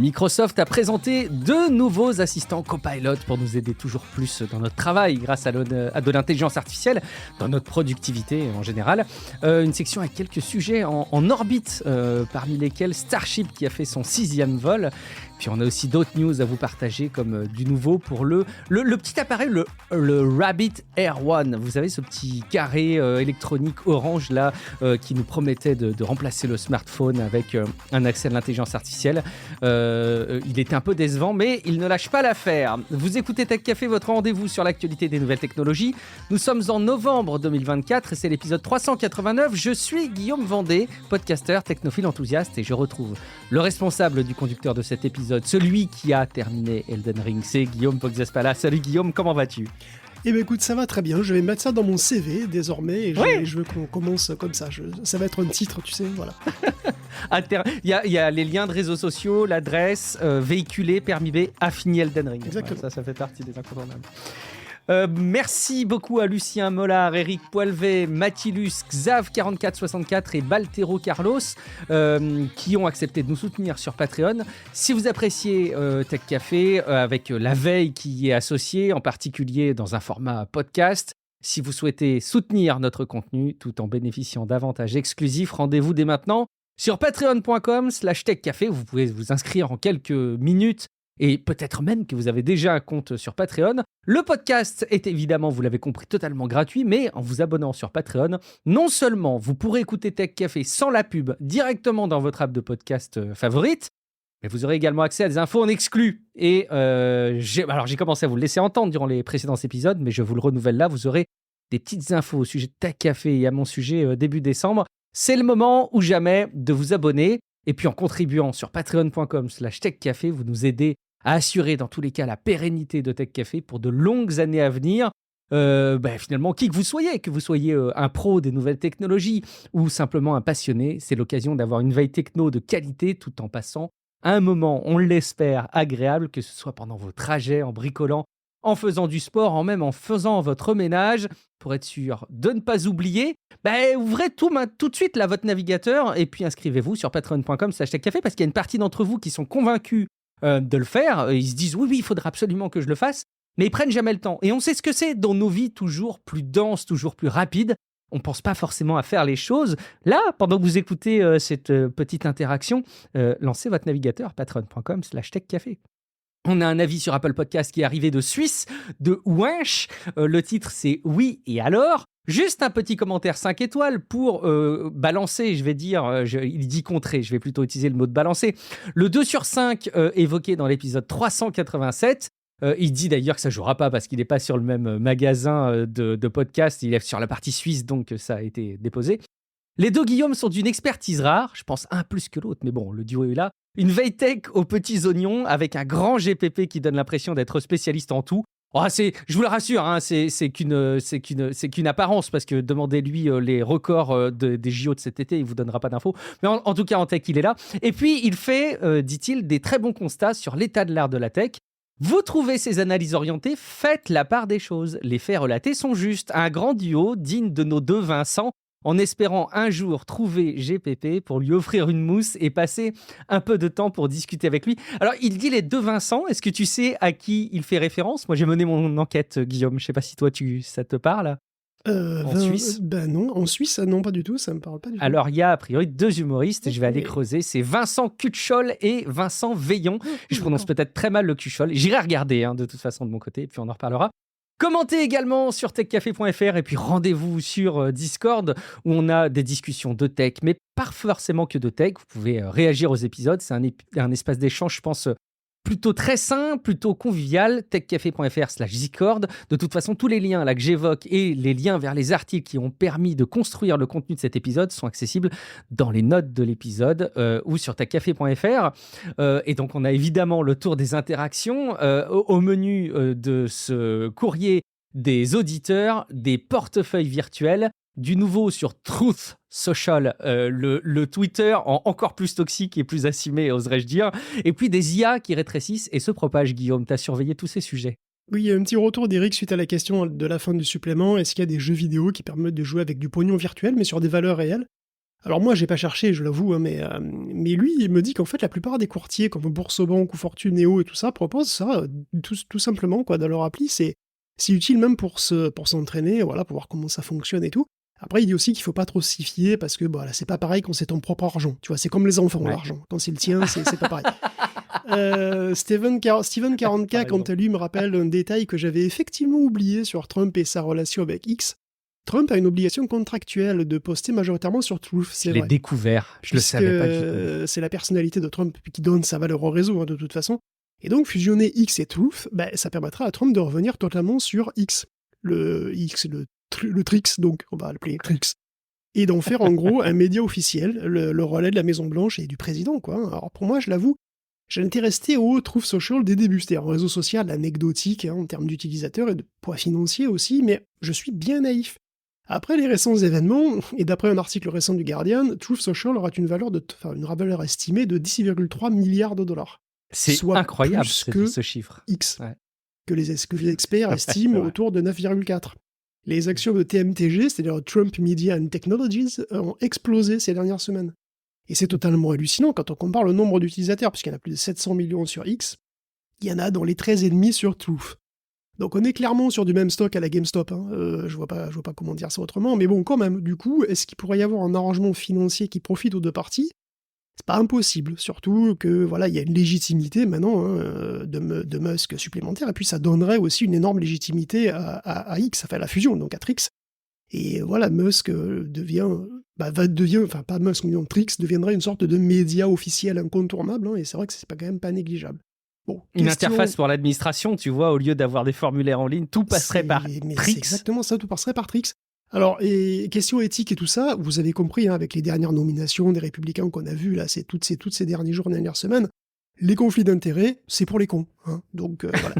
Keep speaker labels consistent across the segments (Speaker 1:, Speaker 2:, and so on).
Speaker 1: Microsoft a présenté deux nouveaux assistants Copilot pour nous aider toujours plus dans notre travail grâce à de l'intelligence artificielle, dans notre productivité en général. Une section avec quelques sujets en orbite, parmi lesquels Starship qui a fait son 6e vol. Puis on a aussi d'autres news à vous partager, comme du nouveau pour le petit appareil, le Rabbit Air One. Vous savez, ce petit carré électronique orange là qui nous promettait de remplacer le smartphone avec un accès à l'intelligence artificielle. Il était un peu décevant, mais il ne lâche pas l'affaire. Vous écoutez Tech Café, votre rendez-vous sur l'actualité des nouvelles technologies. Nous sommes en novembre 2024 et c'est l'épisode 389. Je suis Guillaume Vendée, podcasteur, technophile enthousiaste, et je retrouve le responsable du conducteur de cet épisode, celui qui a terminé Elden Ring, c'est Guillaume Poxespala. Salut Guillaume, comment vas-tu ?
Speaker 2: Eh bien écoute, ça va très bien, je vais mettre ça dans mon CV désormais, et je veux qu'on commence comme ça, ça va être un titre, tu sais, voilà. Il
Speaker 1: y a les liens de réseaux sociaux, l'adresse, véhiculé, permis B, a fini Elden Ring.
Speaker 2: Exactement.
Speaker 1: Ouais, ça fait partie des incontournables. Merci beaucoup à Lucien Mollard, Eric Poilvet, Mathilus, Xav4464 et Baltero Carlos qui ont accepté de nous soutenir sur Patreon. Si vous appréciez Tech Café avec la veille qui y est associée, en particulier dans un format podcast, si vous souhaitez soutenir notre contenu tout en bénéficiant d'avantages exclusifs, rendez-vous dès maintenant sur patreon.com/techcafé. Vous pouvez vous inscrire en quelques minutes. Et peut-être même que vous avez déjà un compte sur Patreon. Le podcast est évidemment, vous l'avez compris, totalement gratuit, mais en vous abonnant sur Patreon, non seulement vous pourrez écouter Tech Café sans la pub directement dans votre app de podcast favorite, mais vous aurez également accès à des infos en exclu. Et j'ai commencé à vous le laisser entendre durant les précédents épisodes, mais je vous le renouvelle là, vous aurez des petites infos au sujet de Tech Café et à mon sujet début décembre. C'est le moment ou jamais de vous abonner. Et puis en contribuant sur patreon.com/techcafé, vous nous aidez à assurer dans tous les cas la pérennité de Tech Café pour de longues années à venir. Finalement, qui que vous soyez un pro des nouvelles technologies ou simplement un passionné, c'est l'occasion d'avoir une veille techno de qualité tout en passant un moment, on l'espère, agréable, que ce soit pendant vos trajets, en bricolant, en faisant du sport, en faisant votre ménage, pour être sûr de ne pas oublier. Ouvrez tout de suite là, votre navigateur et puis inscrivez-vous sur patreon.com/techcafé parce qu'il y a une partie d'entre vous qui sont convaincus de le faire. Ils se disent oui, il faudra absolument que je le fasse, mais ils prennent jamais le temps. Et on sait ce que c'est dans nos vies toujours plus denses, toujours plus rapides. On pense pas forcément à faire les choses. Là, pendant que vous écoutez cette petite interaction, lancez votre navigateur patreon.com/techcafé. On a un avis sur Apple Podcast qui est arrivé de Suisse, de Winch. Le titre, c'est Oui et alors ? Juste un petit commentaire 5 étoiles pour balancer, je vais dire, il dit contrer, je vais plutôt utiliser le mot de balancer. Le 2 sur 5 évoqué dans l'épisode 387. Il dit d'ailleurs que ça ne jouera pas parce qu'il n'est pas sur le même magasin de podcast, il est sur la partie suisse, donc ça a été déposé. Les deux Guillaume sont d'une expertise rare, je pense un plus que l'autre, mais bon, le duo est là. Une veille tech aux petits oignons avec un grand GPP qui donne l'impression d'être spécialiste en tout. Je vous le rassure, hein, c'est qu'une apparence, parce que demandez-lui les records des JO de cet été, il ne vous donnera pas d'infos. Mais en tout cas, en tech, il est là. Et puis, il fait, dit-il, des très bons constats sur l'état de l'art de la tech. Vous trouvez ces analyses orientées, faites la part des choses. Les faits relatés sont justes. Un grand duo digne de nos deux Vincent, en espérant un jour trouver GPP pour lui offrir une mousse et passer un peu de temps pour discuter avec lui. Alors, il dit les deux Vincent, est-ce que tu sais à qui il fait référence ? Moi, j'ai mené mon enquête, Guillaume, je ne sais pas si toi, ça te parle Suisse
Speaker 2: non, en Suisse, non, pas du tout, ça ne me parle pas du tout.
Speaker 1: Alors, il y a a priori deux humoristes, je vais aller creuser, c'est Vincent Cutchol et Vincent Veillon. Je prononce peut-être très mal le Cutchol, j'irai regarder de toute façon de mon côté, et puis on en reparlera. Commentez également sur techcafé.fr et puis rendez-vous sur Discord où on a des discussions de tech, mais pas forcément que de tech. Vous pouvez réagir aux épisodes, c'est un espace d'échange, je pense, plutôt très simple, plutôt convivial, techcafé.fr/Discord. De toute façon, tous les liens là que j'évoque et les liens vers les articles qui ont permis de construire le contenu de cet épisode sont accessibles dans les notes de l'épisode ou sur techcafé.fr. Et donc, on a évidemment le tour des interactions au menu de ce courrier des auditeurs, des portefeuilles virtuels, du nouveau sur Truth Social, le Twitter encore plus toxique et plus assumé, oserais-je dire, et puis des IA qui rétrécissent et se propagent. Guillaume, tu as surveillé tous ces sujets.
Speaker 2: Oui, il y a un petit retour d'Eric suite à la question de la fin du supplément. Est-ce qu'il y a des jeux vidéo qui permettent de jouer avec du pognon virtuel, mais sur des valeurs réelles ? Alors moi, j'ai pas cherché, je l'avoue, hein, mais lui, il me dit qu'en fait, la plupart des courtiers, comme Boursorama, ou Fortune, Néo et tout ça, proposent ça, tout simplement, quoi, dans leur appli. C'est utile même pour s'entraîner, voilà, pour voir comment ça fonctionne et tout. Après, il dit aussi qu'il faut pas trop s'y fier, parce que voilà, c'est pas pareil quand c'est ton propre argent. Tu vois, c'est comme les enfants,
Speaker 1: Ouais.
Speaker 2: l'argent. Quand c'est le tien, c'est pas pareil. Steven 40K, quant à lui, me rappelle un détail que j'avais effectivement oublié sur Trump et sa relation avec X. Trump a une obligation contractuelle de poster majoritairement sur Truth,
Speaker 1: Je
Speaker 2: c'est
Speaker 1: l'ai
Speaker 2: vrai.
Speaker 1: découvert, je le
Speaker 2: Puisque
Speaker 1: savais pas du tout.
Speaker 2: c'est la personnalité de Trump qui donne sa valeur au réseau, hein, de toute façon. Et donc, fusionner X et Truth, ça permettra à Trump de revenir totalement sur X. Le X, le Trix, donc, on va l'appeler Trix. Et d'en faire en gros un média officiel, le relais de la Maison-Blanche et du président, quoi. Alors pour moi, je l'avoue, j'étais resté au Truth Social des débuts, c'est-à-dire un réseau social anecdotique, hein, en termes d'utilisateurs et de poids financier aussi, mais je suis bien naïf. Après les récents événements, et d'après un article récent du Guardian, Truth Social aura une valeur estimée de 10,3 milliards de dollars.
Speaker 1: C'est
Speaker 2: Soit
Speaker 1: incroyable
Speaker 2: plus que
Speaker 1: ce chiffre.
Speaker 2: X,
Speaker 1: Ouais.
Speaker 2: que les experts estiment
Speaker 1: Ouais.
Speaker 2: autour de 9,4. Les actions de TMTG, c'est-à-dire Trump Media and Technologies, ont explosé ces dernières semaines. Et c'est totalement hallucinant quand on compare le nombre d'utilisateurs, puisqu'il y en a plus de 700 millions sur X, il y en a dans les 13,5 sur Truth. Donc on est clairement sur du même stock à la GameStop, hein. Je vois pas comment dire ça autrement, mais bon, quand même, du coup, est-ce qu'il pourrait y avoir un arrangement financier qui profite aux deux parties ? C'est pas impossible, surtout que voilà, il y a une légitimité maintenant, hein, de Musk supplémentaire, et puis ça donnerait aussi une énorme légitimité à X, enfin à la fusion, donc à Trix. Et voilà, Musk pas Musk, mais Trix deviendrait une sorte de média officiel incontournable, hein, et c'est vrai que c'est quand même pas négligeable. Bon,
Speaker 1: Une interface pour l'administration, tu vois, au lieu d'avoir des formulaires en ligne, tout passerait par
Speaker 2: Mais
Speaker 1: Trix.
Speaker 2: c'est exactement ça, tout passerait par Trix. Alors, et question éthique et tout ça, vous avez compris, hein, avec les dernières nominations des Républicains qu'on a vues, là, c'est toutes ces derniers jours, dernières semaines, les conflits d'intérêts, c'est pour les cons. Hein. Donc, voilà.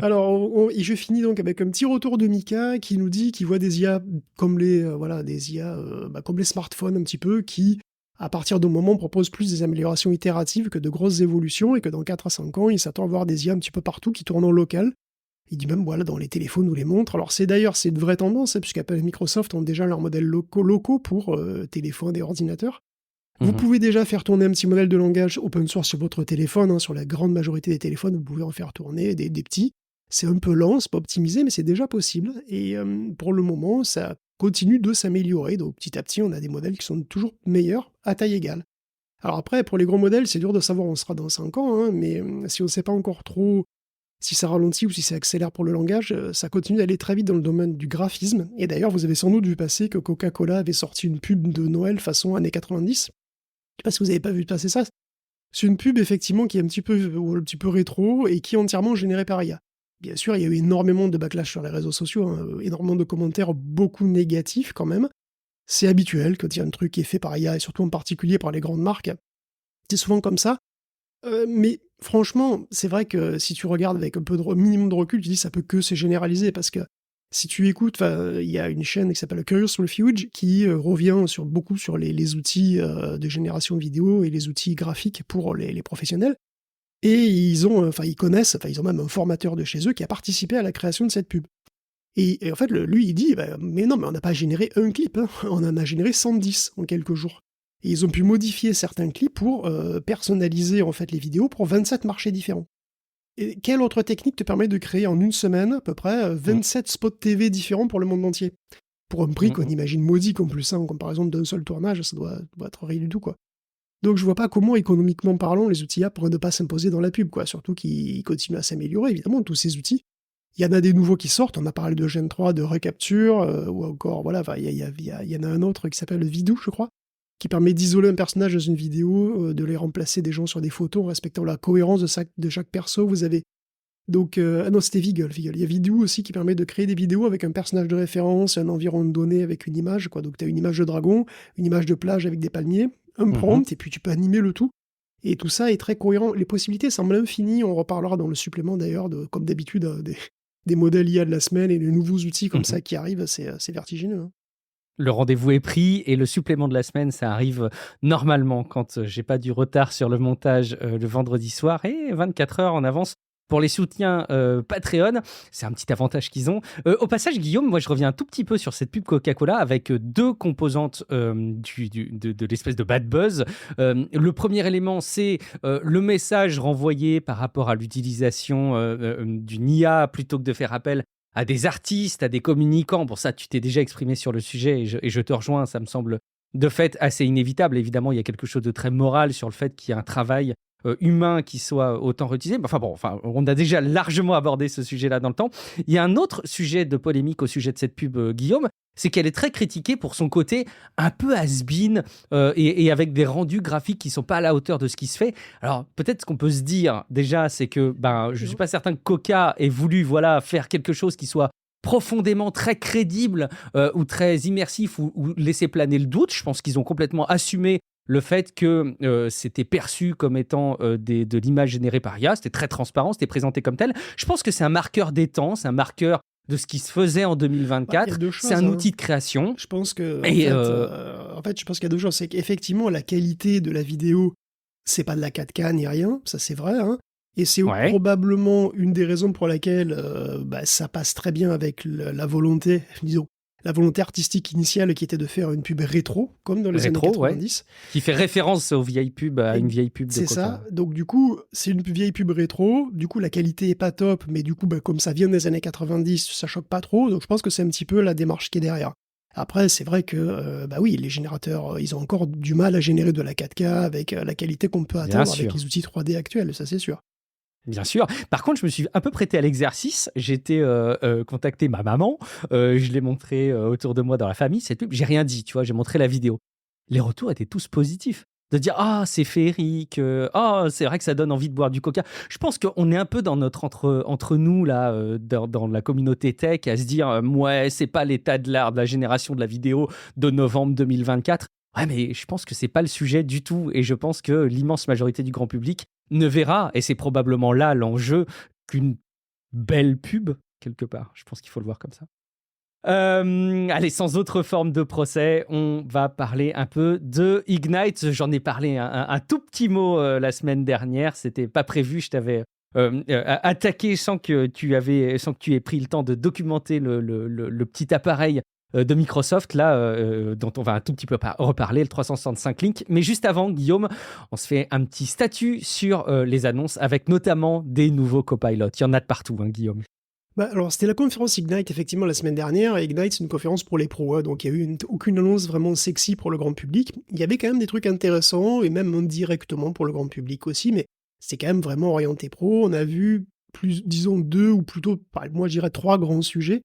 Speaker 2: Alors, et je finis donc avec un petit retour de Mika qui nous dit qu'il voit des IA comme comme les smartphones un petit peu, qui, à partir d'un moment, proposent plus des améliorations itératives que de grosses évolutions, et que dans 4 à 5 ans, il s'attend à voir des IA un petit peu partout qui tournent en local. Il dit même, voilà, dans les téléphones ou les montres. Alors c'est une vraie tendance, hein, puisqu'Apple et Microsoft ont déjà leurs modèles locaux pour téléphones et ordinateurs. Vous pouvez déjà faire tourner un petit modèle de langage open source sur votre téléphone, hein, sur la grande majorité des téléphones, vous pouvez en faire tourner des petits. C'est un peu lent, c'est pas optimisé, mais c'est déjà possible. Et pour le moment, ça continue de s'améliorer. Donc petit à petit, on a des modèles qui sont toujours meilleurs à taille égale. Alors après, pour les gros modèles, c'est dur de savoir où on sera dans 5 ans, hein, mais si on ne sait pas encore trop si ça ralentit ou si ça accélère pour le langage, ça continue d'aller très vite dans le domaine du graphisme. Et d'ailleurs, vous avez sans doute vu passer que Coca-Cola avait sorti une pub de Noël façon années 90. Je sais pas si vous avez pas vu passer ça. C'est une pub effectivement qui est un petit peu rétro et qui est entièrement générée par IA. Bien sûr, il y a eu énormément de backlash sur les réseaux sociaux, hein, énormément de commentaires, beaucoup négatifs quand même. C'est habituel quand il y a un truc qui est fait par IA, et surtout en particulier par les grandes marques. C'est souvent comme ça. Mais franchement, c'est vrai que si tu regardes avec un peu de minimum de recul, tu dis ça peut que se généraliser, parce que si tu écoutes, il y a une chaîne qui s'appelle Curious Refuge qui revient beaucoup sur les outils de génération vidéo et les outils graphiques pour les professionnels. Et ils ont même un formateur de chez eux qui a participé à la création de cette pub. Et en fait, lui, il dit, mais non, mais on n'a pas généré un clip, hein, on en a généré 110 en quelques jours. Et ils ont pu modifier certains clips pour personnaliser en fait les vidéos pour 27 marchés différents. Et quelle autre technique te permet de créer en une semaine à peu près 27 spots TV différents pour le monde entier ? Pour un prix qu'on imagine modique en plus, hein, en comparaison d'un seul tournage, ça doit être rien du tout, quoi. Donc je vois pas comment, économiquement parlant, les outils IA pourraient ne pas s'imposer dans la pub, quoi. Surtout qu'ils continuent à s'améliorer, évidemment, tous ces outils. Il y en a des nouveaux qui sortent, on a parlé de Gen 3, de Recapture, ou encore, voilà, il y en a un autre qui s'appelle Vidoo, je crois, qui permet d'isoler un personnage dans une vidéo, de les remplacer des gens sur des photos en respectant la cohérence de chaque perso. Vous avez donc non, c'était Viggle. Il y a Vidoo aussi qui permet de créer des vidéos avec un personnage de référence, un environnement de données avec une image, quoi. Donc tu as une image de dragon, une image de plage avec des palmiers, un prompt, et puis tu peux animer le tout. Et tout ça est très cohérent. Les possibilités semblent infinies. On reparlera dans le supplément d'ailleurs, comme d'habitude, des modèles IA de la semaine et les nouveaux outils comme ça qui arrivent. C'est vertigineux, hein.
Speaker 1: Le rendez-vous est pris et le supplément de la semaine, ça arrive normalement quand j'ai pas du retard sur le montage le vendredi soir et 24 heures en avance pour les soutiens Patreon. C'est un petit avantage qu'ils ont. Au passage, Guillaume, moi, je reviens un tout petit peu sur cette pub Coca-Cola avec deux composantes de l'espèce de bad buzz. Le premier élément, c'est le message renvoyé par rapport à l'utilisation d'une IA plutôt que de faire appel à des artistes, à des communicants. Pour ça, tu t'es déjà exprimé sur le sujet et je te rejoins, ça me semble de fait assez inévitable. Évidemment, il y a quelque chose de très moral sur le fait qu'il y a un travail humain qui soit autant réutilisé. On a déjà largement abordé ce sujet-là dans le temps. Il y a un autre sujet de polémique au sujet de cette pub, Guillaume, c'est qu'elle est très critiquée pour son côté un peu has-been et avec des rendus graphiques qui ne sont pas à la hauteur de ce qui se fait. Alors, peut-être ce qu'on peut se dire déjà, c'est que je ne suis pas certain que Coca ait voulu faire quelque chose qui soit profondément très crédible ou très immersif ou laisser planer le doute. Je pense qu'ils ont complètement assumé le fait que c'était perçu comme étant de l'image générée par IA. C'était très transparent, c'était présenté comme tel. Je pense que c'est un marqueur des temps, c'est un marqueur de ce qui se faisait en 2024. C'est un outil de création.
Speaker 2: Je pense que en fait, je pense qu'il y a deux choses. C'est qu'effectivement, la qualité de la vidéo, c'est pas de la 4K ni rien, ça c'est vrai. Hein. Et c'est probablement une des raisons pour laquelle ça passe très bien avec la volonté, disons, la volonté artistique initiale qui était de faire une pub rétro, comme dans les années 90.
Speaker 1: Ouais. Qui fait référence aux vieilles pubs, à une vieille pub de Coca.
Speaker 2: C'est ça. Donc du coup, c'est une vieille pub rétro. Du coup, la qualité est pas top, mais du coup, comme ça vient des années 90, ça choque pas trop. Donc je pense que c'est un petit peu la démarche qui est derrière. Après, c'est vrai que les générateurs, ils ont encore du mal à générer de la 4K avec la qualité qu'on peut atteindre avec les outils 3D actuels, ça c'est sûr.
Speaker 1: Bien sûr. Par contre, je me suis un peu prêté à l'exercice. J'ai été contacter ma maman. Je l'ai montré autour de moi dans la famille, cette pub. J'ai rien dit, tu vois. J'ai montré la vidéo. Les retours étaient tous positifs. De dire « Ah, c'est féerique. C'est vrai que ça donne envie de boire du coca. » Je pense qu'on est un peu dans notre entre nous, là, dans la communauté tech, à se dire « Ouais, c'est pas l'état de l'art de la génération de la vidéo de novembre 2024. » Ouais, mais je pense que c'est pas le sujet du tout. Et je pense que l'immense majorité du grand public ne verra, et c'est probablement là l'enjeu, qu'une belle pub, quelque part. Je pense qu'il faut le voir comme ça. Allez, sans autre forme de procès, on va parler un peu de Ignite. J'en ai parlé un tout petit mot la semaine dernière. C'était pas prévu, je t'avais attaqué sans que tu aies pris le temps de documenter le petit appareil de Microsoft, là, dont on va un tout petit peu reparler, le 365 Link. Mais juste avant, Guillaume, on se fait un petit statut sur les annonces, avec notamment des nouveaux copilotes. Il y en a de partout, hein, Guillaume.
Speaker 2: Alors, c'était la conférence Ignite, effectivement, la semaine dernière. Et Ignite, c'est une conférence pour les pros, hein, donc il n'y a eu aucune annonce vraiment sexy pour le grand public. Il y avait quand même des trucs intéressants, et même indirectement pour le grand public aussi, mais c'est quand même vraiment orienté pro. On a vu deux, ou plutôt, moi je dirais 3 grands sujets.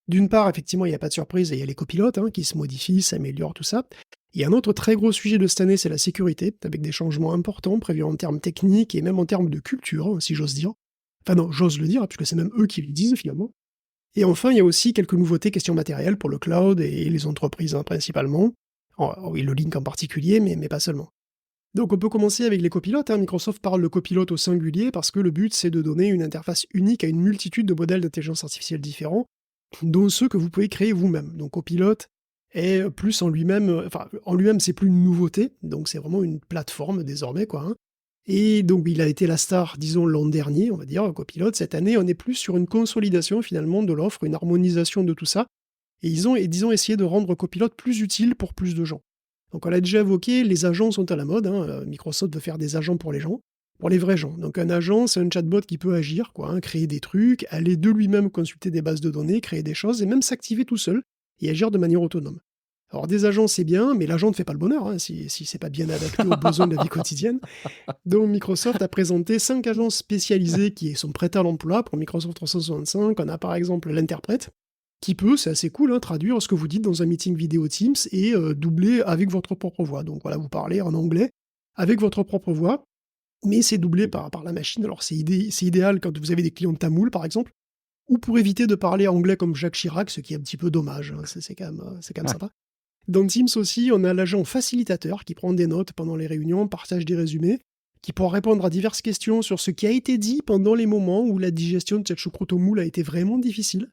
Speaker 2: D'une part, effectivement, il n'y a pas de surprise, et il y a les copilotes qui se modifient, s'améliorent, tout ça. Il y a un autre très gros sujet de cette année, c'est la sécurité, avec des changements importants prévus en termes techniques et même en termes de culture, si j'ose dire. Enfin non, j'ose le dire, puisque c'est même eux qui le disent finalement. Et enfin, il y a aussi quelques nouveautés questions matérielles pour le cloud et les entreprises principalement. Oui, le Link en particulier, mais pas seulement. Donc on peut commencer avec les copilotes. Microsoft parle de copilote au singulier parce que le but c'est de donner une interface unique à une multitude de modèles d'intelligence artificielle différents, dont ceux que vous pouvez créer vous-même. Donc Copilote est plus en lui-même, c'est plus une nouveauté, donc c'est vraiment une plateforme désormais, quoi. Et donc il a été la star, disons, l'an dernier, on va dire, Copilote. Cette année, on est plus sur une consolidation finalement de l'offre, une harmonisation de tout ça. Et ils ont, essayé de rendre Copilote plus utile pour plus de gens. Donc on l'a déjà évoqué, les agents sont à la mode. Microsoft veut faire des agents pour les gens, pour les vrais gens. Donc un agent, c'est un chatbot qui peut agir, créer des trucs, aller de lui-même consulter des bases de données, créer des choses, et même s'activer tout seul et agir de manière autonome. Alors des agents, c'est bien, mais l'agent ne fait pas le bonheur si c'est pas bien adapté aux besoins de la vie quotidienne. Donc Microsoft a présenté 5 agents spécialisés qui sont prêts à l'emploi pour Microsoft 365. On a par exemple l'interprète, qui peut, c'est assez cool, traduire ce que vous dites dans un meeting vidéo Teams et doubler avec votre propre voix. Donc voilà, vous parlez en anglais avec votre propre voix, mais c'est doublé par la machine. Alors c'est idéal quand vous avez des clients de tamoul, par exemple, ou pour éviter de parler anglais comme Jacques Chirac, ce qui est un petit peu dommage. C'est quand même sympa. Dans Teams aussi, on a l'agent facilitateur qui prend des notes pendant les réunions, partage des résumés, qui pourra répondre à diverses questions sur ce qui a été dit pendant les moments où la digestion de cette choucroute au moule a été vraiment difficile.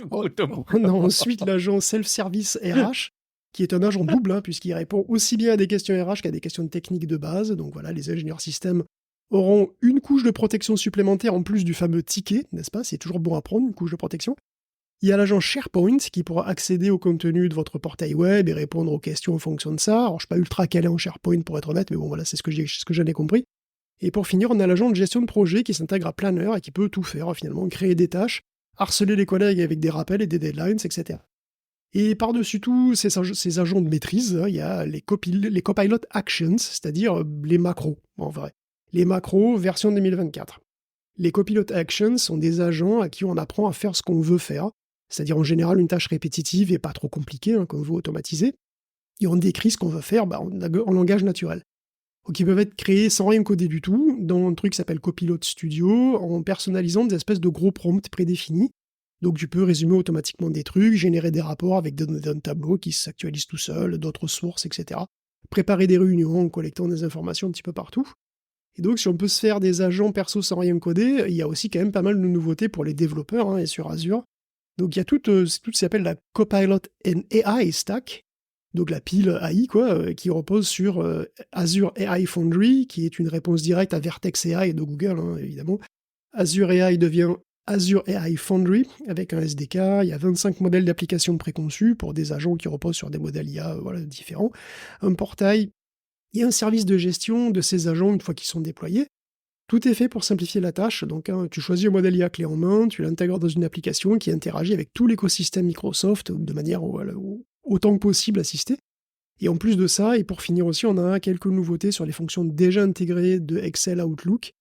Speaker 2: On a ensuite l'agent self-service RH, qui est un agent double, puisqu'il répond aussi bien à des questions RH qu'à des questions techniques de base. Donc voilà, les ingénieurs système auront une couche de protection supplémentaire en plus du fameux ticket, n'est-ce pas? C'est toujours bon à prendre, une couche de protection. Il y a l'agent SharePoint qui pourra accéder au contenu de votre portail web et répondre aux questions en fonction de ça. Alors, je ne suis pas ultra calé en SharePoint pour être honnête, mais bon, voilà, c'est ce que j'en ai compris. Et pour finir, on a l'agent de gestion de projet qui s'intègre à Planner et qui peut tout faire, finalement, créer des tâches, harceler les collègues avec des rappels et des deadlines, etc. Et par-dessus tout ces agents de maîtrise, il y a les Copilot Actions, c'est-à-dire les macros, en vrai. Les macros version 2024. Les Copilot Actions sont des agents à qui on apprend à faire ce qu'on veut faire, c'est-à-dire en général une tâche répétitive et pas trop compliquée, qu'on veut automatiser, et on décrit ce qu'on veut faire en langage naturel. Donc ils peuvent être créés sans rien coder du tout, dans un truc qui s'appelle Copilot Studio, en personnalisant des espèces de gros prompts prédéfinis. Donc tu peux résumer automatiquement des trucs, générer des rapports avec des données d'un tableau qui s'actualisent tout seul, d'autres sources, etc. Préparer des réunions en collectant des informations un petit peu partout. Et donc si on peut se faire des agents perso sans rien coder, il y a aussi quand même pas mal de nouveautés pour les développeurs et sur Azure. Donc il y a tout ce qui s'appelle la Copilot and AI Stack, donc la pile AI, qui repose sur Azure AI Foundry, qui est une réponse directe à Vertex AI de Google, évidemment. Azure AI devient Azure AI Foundry, avec un SDK. Il y a 25 modèles d'applications préconçus pour des agents qui reposent sur des modèles IA différents. Un portail et un service de gestion de ces agents une fois qu'ils sont déployés. Tout est fait pour simplifier la tâche. Donc, tu choisis un modèle IA clé en main, tu l'intègres dans une application qui interagit avec tout l'écosystème Microsoft de manière autant que possible assistée. Et en plus de ça, et pour finir aussi, on a quelques nouveautés sur les fonctions déjà intégrées de Excel Outlook.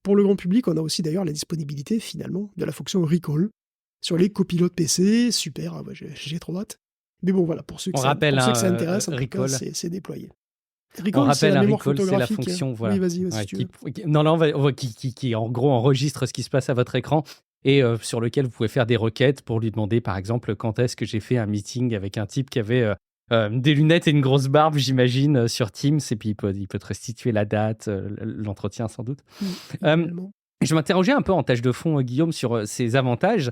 Speaker 2: Pour le grand public, on a aussi d'ailleurs la disponibilité, finalement, de la fonction Recall sur les copilotes PC. Super, j'ai trop hâte. Mais bon, voilà, pour ceux que ça intéresse, en tout cas, c'est déployé.
Speaker 1: Recall, c'est la fonction, voilà.
Speaker 2: Oui, vas-y, si tu veux.
Speaker 1: Qui en gros enregistre ce qui se passe à votre écran et sur lequel vous pouvez faire des requêtes pour lui demander, par exemple, quand est-ce que j'ai fait un meeting avec un type qui avait des lunettes et une grosse barbe, j'imagine, sur Teams, et puis il peut te restituer la date, l'entretien sans doute. Je m'interrogeais un peu en tâche de fond, Guillaume, sur ces avantages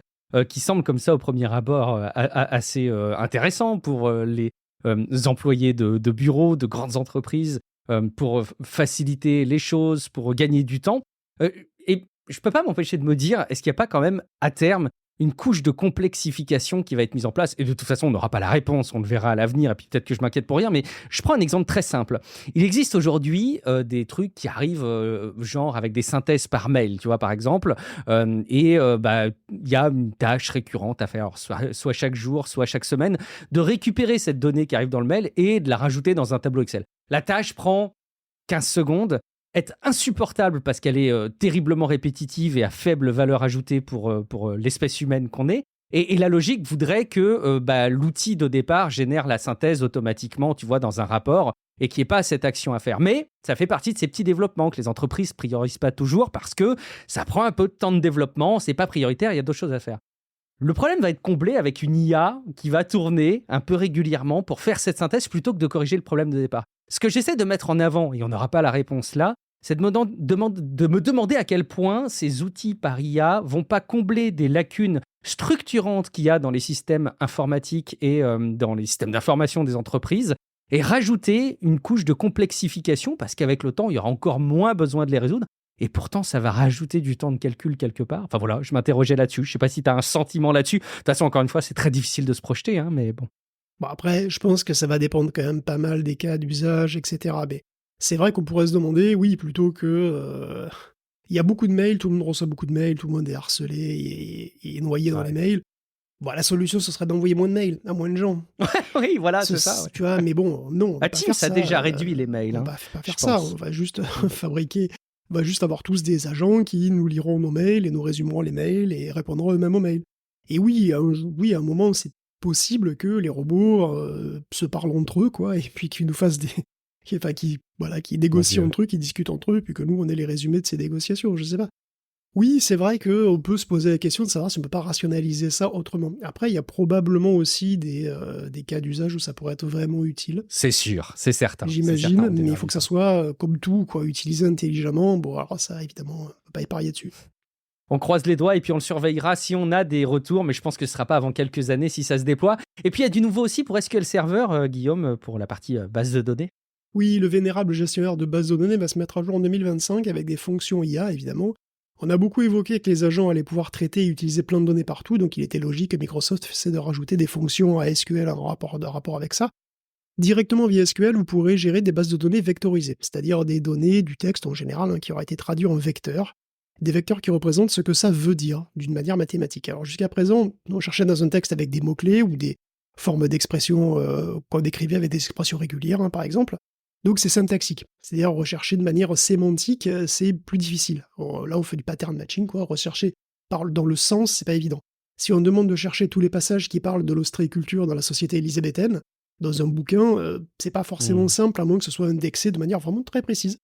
Speaker 1: qui semblent comme ça au premier abord assez intéressants pour les employés de bureaux, de grandes entreprises, pour faciliter les choses, pour gagner du temps. Et je ne peux pas m'empêcher de me dire, est-ce qu'il n'y a pas quand même, à terme, une couche de complexification qui va être mise en place? Et de toute façon, on n'aura pas la réponse, on le verra à l'avenir, et puis peut-être que je m'inquiète pour rien, mais je prends un exemple très simple. Il existe aujourd'hui des trucs qui arrivent, genre avec des synthèses par mail, tu vois, par exemple, et il y a une tâche récurrente à faire, soit chaque jour, soit chaque semaine, de récupérer cette donnée qui arrive dans le mail et de la rajouter dans un tableau Excel. La tâche prend 15 secondes, est insupportable parce qu'elle est terriblement répétitive et à faible valeur ajoutée pour l'espèce humaine qu'on est. Et la logique voudrait que l'outil de départ génère la synthèse automatiquement, tu vois, dans un rapport et qu'il n'y ait pas cette action à faire. Mais ça fait partie de ces petits développements que les entreprises ne priorisent pas toujours parce que ça prend un peu de temps de développement, c'est pas prioritaire, il y a d'autres choses à faire. Le problème va être comblé avec une IA qui va tourner un peu régulièrement pour faire cette synthèse plutôt que de corriger le problème de départ. Ce que j'essaie de mettre en avant, et on n'aura pas la réponse là, c'est de me demander à quel point ces outils par IA vont pas combler des lacunes structurantes qu'il y a dans les systèmes informatiques et dans les systèmes d'information des entreprises et rajouter une couche de complexification parce qu'avec le temps, il y aura encore moins besoin de les résoudre. Et pourtant, ça va rajouter du temps de calcul quelque part. Enfin voilà, je m'interrogeais là-dessus. Je ne sais pas si tu as un sentiment là-dessus. De toute façon, encore une fois, c'est très difficile de se projeter, mais bon.
Speaker 2: Bon, après, je pense que ça va dépendre quand même pas mal des cas d'usage, etc. Mais c'est vrai qu'on pourrait se demander, oui, plutôt que... Il y a beaucoup de mails, tout le monde reçoit beaucoup de mails, tout le monde est harcelé et noyé dans les mails. Bon, la solution, ce serait d'envoyer moins de mails à moins de gens.
Speaker 1: Oui, voilà, c'est ça. Ouais.
Speaker 2: Tu vois, mais bon, non.
Speaker 1: Teams a déjà réduit les mails.
Speaker 2: On va pas faire ça, on va juste fabriquer... On va juste avoir tous des agents qui nous liront nos mails et nous résumeront les mails et répondront eux-mêmes aux mails. Et oui, à un moment, c'est possible que les robots se parlent entre eux, quoi, et puis qu'ils nous fassent qui négocient entre eux, qui discutent entre eux, puis que nous, on ait les résumés de ces négociations, je sais pas. Oui, c'est vrai qu'on peut se poser la question de savoir si on peut pas rationaliser ça autrement. Après, il y a probablement aussi des cas d'usage où ça pourrait être vraiment utile.
Speaker 1: C'est sûr, c'est certain.
Speaker 2: J'imagine, mais il faut que ça soit comme tout, quoi, utilisé intelligemment. Bon, alors ça, évidemment, on peut pas y parier dessus.
Speaker 1: On croise les doigts et puis on le surveillera si on a des retours, mais je pense que ce ne sera pas avant quelques années si ça se déploie. Et puis il y a du nouveau aussi pour SQL Server, Guillaume, pour la partie base de données.
Speaker 2: Oui, le vénérable gestionnaire de base de données va se mettre à jour en 2025 avec des fonctions IA, évidemment. On a beaucoup évoqué que les agents allaient pouvoir traiter et utiliser plein de données partout, donc il était logique que Microsoft essaie de rajouter des fonctions à SQL en rapport avec ça. Directement via SQL, vous pourrez gérer des bases de données vectorisées, c'est-à-dire des données, du texte en général, qui aura été traduit en vecteurs, des vecteurs qui représentent ce que ça veut dire d'une manière mathématique. Alors jusqu'à présent, on cherchait dans un texte avec des mots-clés ou des formes d'expression qu'on décrivait avec des expressions régulières, par exemple. Donc c'est syntaxique, c'est-à-dire rechercher de manière sémantique, c'est plus difficile. Là, on fait du pattern matching, rechercher dans le sens, c'est pas évident. Si on demande de chercher tous les passages qui parlent de l'ostréiculture dans la société élisabéthaine, dans un bouquin, c'est pas forcément simple, à moins que ce soit indexé de manière vraiment très précise.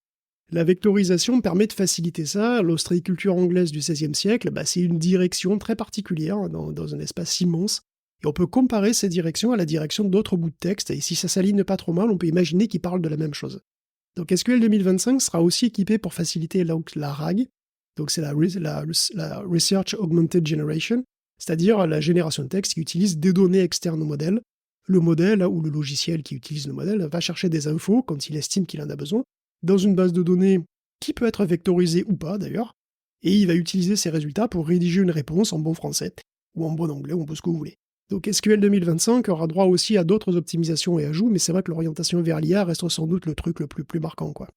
Speaker 2: La vectorisation permet de faciliter ça. L'ostréiculture anglaise du XVIe siècle, c'est une direction très particulière dans un espace immense. Et on peut comparer ces directions à la direction d'autres bouts de texte, et si ça s'aligne pas trop mal, on peut imaginer qu'ils parlent de la même chose. Donc SQL 2025 sera aussi équipé pour faciliter la RAG, donc c'est la Research Augmented Generation, c'est-à-dire la génération de texte qui utilise des données externes au modèle. Le modèle, ou le logiciel qui utilise le modèle, va chercher des infos, quand il estime qu'il en a besoin, dans une base de données qui peut être vectorisée ou pas d'ailleurs, et il va utiliser ces résultats pour rédiger une réponse en bon français, ou en bon anglais, ou en bon ce que vous voulez. Donc SQL 2025 aura droit aussi à d'autres optimisations et ajouts, mais c'est vrai que l'orientation vers l'IA reste sans doute le truc le plus marquant, quoi.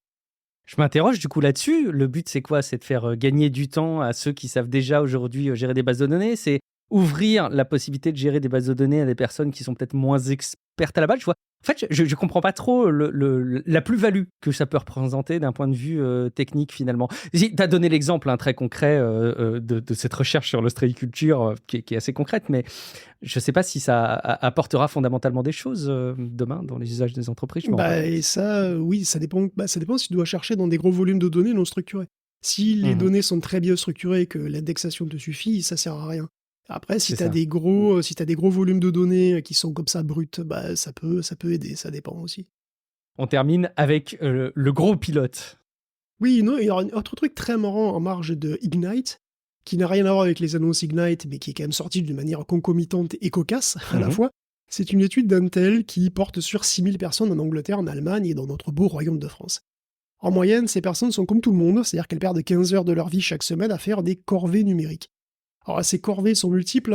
Speaker 1: Je m'interroge du coup là-dessus. Le but, c'est quoi? C'est de faire gagner du temps à ceux qui savent déjà aujourd'hui gérer des bases de données. C'est ouvrir la possibilité de gérer des bases de données à des personnes qui sont peut-être moins expertes à la base. En fait, je comprends pas trop la plus-value que ça peut représenter d'un point de vue technique finalement. Tu as donné l'exemple très concret de cette recherche sur l'ostréiculture qui est assez concrète, mais je ne sais pas si ça apportera fondamentalement des choses demain dans les usages des entreprises.
Speaker 2: Et ça, oui, ça dépend si tu dois chercher dans des gros volumes de données non structurés. Si les données sont très bien structurées et que l'indexation te suffit, ça sert à rien. Après, si tu as des gros volumes de données qui sont comme ça brutes, ça peut aider, ça dépend aussi.
Speaker 1: On termine avec le gros pilote.
Speaker 2: Oui, non, il y aura un autre truc très marrant en marge de Ignite, qui n'a rien à voir avec les annonces Ignite, mais qui est quand même sorti d'une manière concomitante et cocasse à la fois. C'est une étude d'Intel qui porte sur 6000 personnes en Angleterre, en Allemagne et dans notre beau royaume de France. En moyenne, ces personnes sont comme tout le monde, c'est-à-dire qu'elles perdent 15 heures de leur vie chaque semaine à faire des corvées numériques. Alors ces corvées sont multiples,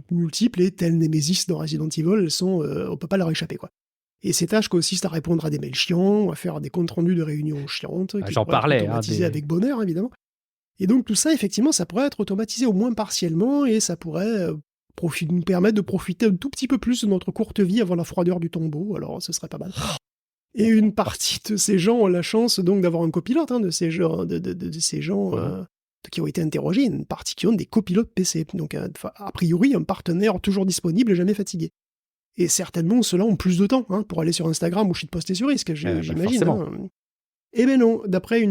Speaker 2: multiples, et telles Nemesis dans Resident Evil, on peut pas leur échapper, quoi. Et ces tâches consistent à répondre à des mails chiants, à faire des comptes rendus de réunions chiantes, qui
Speaker 1: j'en
Speaker 2: pourraient
Speaker 1: parlais,
Speaker 2: être automatisés avec bonheur, évidemment. Et donc tout ça, effectivement, ça pourrait être automatisé au moins partiellement, et ça pourrait nous permettre de profiter un tout petit peu plus de notre courte vie avant la froideur du tombeau, alors ce serait pas mal. Et une partie de ces gens ont la chance donc d'avoir un copilote, de ces gens, qui ont été interrogés, une partie qui ont des copilotes PC, donc a priori un partenaire toujours disponible et jamais fatigué. Et certainement ceux-là ont plus de temps pour aller sur Instagram ou shitposter sur risque, j'imagine. Eh bien non, d'après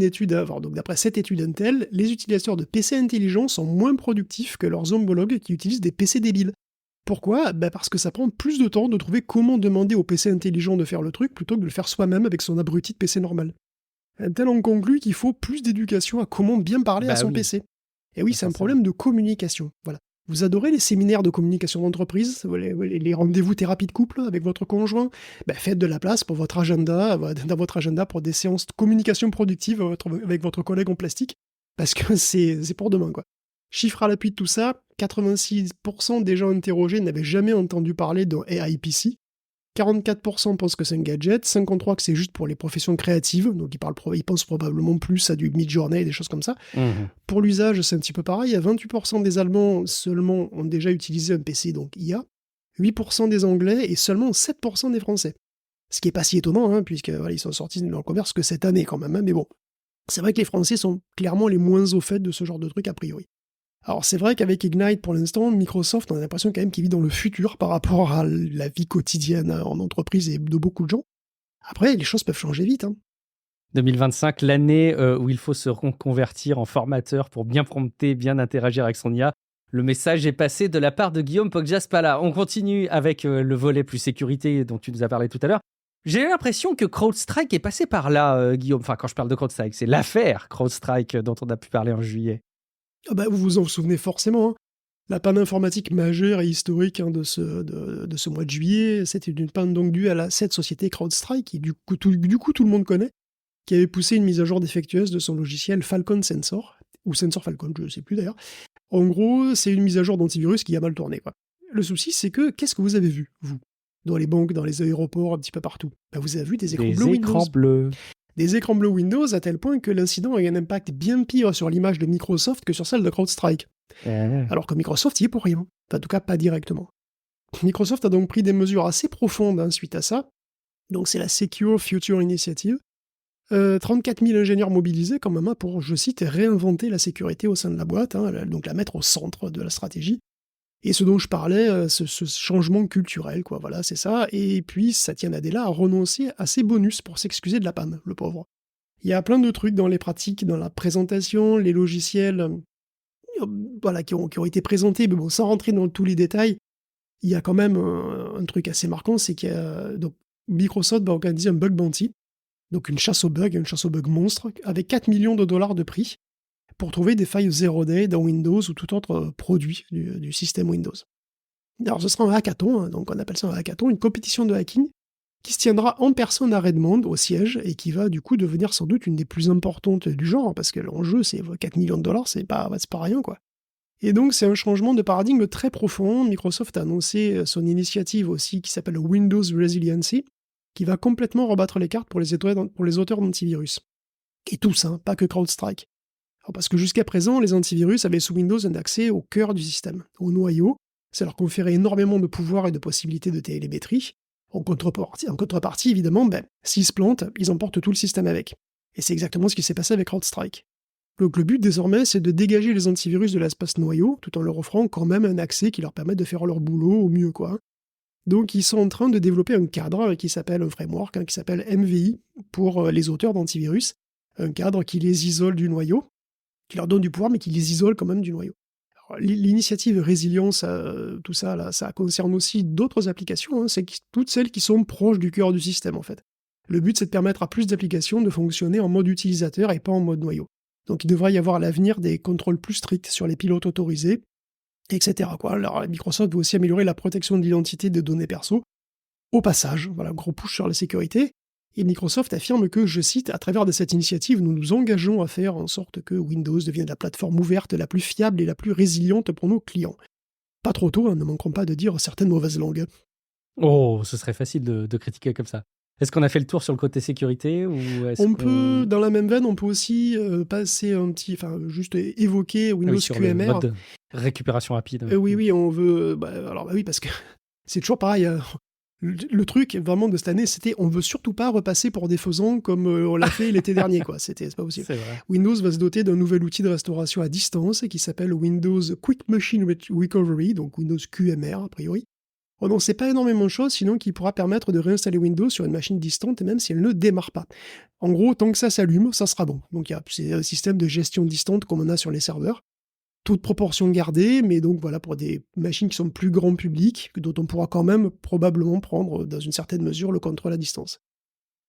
Speaker 2: cette étude Intel, les utilisateurs de PC intelligents sont moins productifs que leurs homologues qui utilisent des PC débiles. Pourquoi ? Parce que ça prend plus de temps de trouver comment demander au PC intelligent de faire le truc plutôt que de le faire soi-même avec son abruti de PC normal. Intel en conclut qu'il faut plus d'éducation à comment bien parler à son PC. Et oui, c'est un problème de communication. Voilà. Vous adorez les séminaires de communication d'entreprise, les rendez-vous thérapie de couple avec votre conjoint, faites de la place pour votre agenda, dans votre agenda pour des séances de communication productive avec votre collègue en plastique, parce que c'est pour demain, quoi. Chiffre à l'appui de tout ça, 86% des gens interrogés n'avaient jamais entendu parler d'un AIPC, 44% pensent que c'est un gadget, 53% que c'est juste pour les professions créatives, donc ils pensent probablement plus à du Midjourney et des choses comme ça. Pour l'usage, c'est un petit peu pareil, 28% des Allemands seulement ont déjà utilisé un PC, donc IA, 8% des Anglais et seulement 7% des Français. Ce qui n'est pas si étonnant, puisqu'ils sont sortis de leur commerce que cette année quand même, mais bon. C'est vrai que les Français sont clairement les moins au fait de ce genre de truc a priori. Alors c'est vrai qu'avec Ignite, pour l'instant, Microsoft, on a l'impression quand même qu'il vit dans le futur par rapport à la vie quotidienne en entreprise et de beaucoup de gens. Après, les choses peuvent changer vite.
Speaker 1: 2025, l'année où il faut se reconvertir en formateur pour bien prompter, bien interagir avec son IA. Le message est passé de la part de Guillaume Poggiaspala. On continue avec le volet plus sécurité dont tu nous as parlé tout à l'heure. J'ai l'impression que CrowdStrike est passé par là, Guillaume. Enfin, quand je parle de CrowdStrike, c'est l'affaire CrowdStrike dont on a pu parler en juillet.
Speaker 2: Vous vous en souvenez forcément. La panne informatique majeure et historique de ce mois de juillet, c'était une panne donc due à cette société CrowdStrike, qui du coup tout le monde connaît, qui avait poussé une mise à jour défectueuse de son logiciel Falcon Sensor, ou Sensor Falcon, je ne sais plus d'ailleurs. En gros, c'est une mise à jour d'antivirus qui a mal tourné, quoi. Le souci, c'est que, qu'est-ce que vous avez vu, vous? Dans les banques, dans les aéroports, un petit peu partout. Vous avez vu des écrans bleus Windows. Des écrans bleus Windows à tel point que l'incident a eu un impact bien pire sur l'image de Microsoft que sur celle de CrowdStrike. Alors que Microsoft y est pour rien. Enfin, en tout cas, pas directement. Microsoft a donc pris des mesures assez profondes suite à ça. Donc c'est la Secure Future Initiative. 34 000 ingénieurs mobilisés quand même pour, je cite, réinventer la sécurité au sein de la boîte, donc la mettre au centre de la stratégie. Et ce dont je parlais, ce changement culturel, quoi, voilà, c'est ça. Et puis Satya Nadella a renoncé à ses bonus pour s'excuser de la panne, le pauvre. Il y a plein de trucs dans les pratiques, dans la présentation, les logiciels voilà, qui ont été présentés, mais bon, sans rentrer dans tous les détails, il y a quand même un truc assez marquant, c'est que donc, Microsoft va organiser un bug bounty, donc une chasse aux bugs monstre, avec 4 millions de dollars de prix, pour trouver des failles zero day dans Windows ou tout autre produit du système Windows. Alors ce sera un hackathon, donc on appelle ça un hackathon, une compétition de hacking, qui se tiendra en personne à Redmond, au siège, et qui va du coup devenir sans doute une des plus importantes du genre, parce que l'enjeu c'est 4 millions de dollars, c'est pas rien, quoi. Et donc c'est un changement de paradigme très profond. Microsoft a annoncé son initiative aussi qui s'appelle Windows Resiliency, qui va complètement rebattre les cartes pour les auteurs d'antivirus. Et tous, pas que CrowdStrike. Alors parce que jusqu'à présent, les antivirus avaient sous Windows un accès au cœur du système, au noyau. Ça leur conférait énormément de pouvoir et de possibilités de télémétrie. En contrepartie, évidemment, s'ils se plantent, ils emportent tout le système avec. Et c'est exactement ce qui s'est passé avec CrowdStrike. Donc le but désormais, c'est de dégager les antivirus de l'espace noyau, tout en leur offrant quand même un accès qui leur permette de faire leur boulot au mieux, quoi. Donc ils sont en train de développer un cadre qui s'appelle un framework, qui s'appelle MVI, pour les auteurs d'antivirus. Un cadre qui les isole du noyau, qui leur donne du pouvoir, mais qui les isole quand même du noyau. Alors, l'initiative Résilience, tout ça, là, ça concerne aussi d'autres applications, c'est toutes celles qui sont proches du cœur du système, en fait. Le but, c'est de permettre à plus d'applications de fonctionner en mode utilisateur et pas en mode noyau. Donc il devrait y avoir à l'avenir des contrôles plus stricts sur les pilotes autorisés, etc., quoi. Alors Microsoft veut aussi améliorer la protection de l'identité des données perso. Au passage, voilà, gros push sur la sécurité. Et Microsoft affirme que, je cite, à travers de cette initiative, nous nous engageons à faire en sorte que Windows devienne la plateforme ouverte la plus fiable et la plus résiliente pour nos clients. Pas trop tôt, ne manqueront pas de dire certaines mauvaises langues.
Speaker 1: Oh, ce serait facile de critiquer comme ça. Est-ce qu'on a fait le tour sur le côté sécurité ou
Speaker 2: peut, dans la même veine, on peut aussi passer juste évoquer Windows
Speaker 1: sur
Speaker 2: QMR.
Speaker 1: Le mode récupération rapide.
Speaker 2: Oui, on veut... oui, parce que c'est toujours pareil. Le truc vraiment de cette année, c'était on veut surtout pas repasser pour des faisans comme on l'a fait l'été dernier, quoi. C'est pas possible.
Speaker 1: C'est vrai.
Speaker 2: Windows va se doter d'un nouvel outil de restauration à distance qui s'appelle Windows Quick Machine Recovery, donc Windows QMR a priori. On n'en sait pas énormément de choses, sinon qui pourra permettre de réinstaller Windows sur une machine distante, même si elle ne démarre pas. En gros, tant que ça s'allume, ça sera bon. Donc c'est un système de gestion distante comme on a sur les serveurs. Toute proportion gardée, mais donc voilà, pour des machines qui sont plus grand public, dont on pourra quand même probablement prendre, dans une certaine mesure, le contrôle à distance.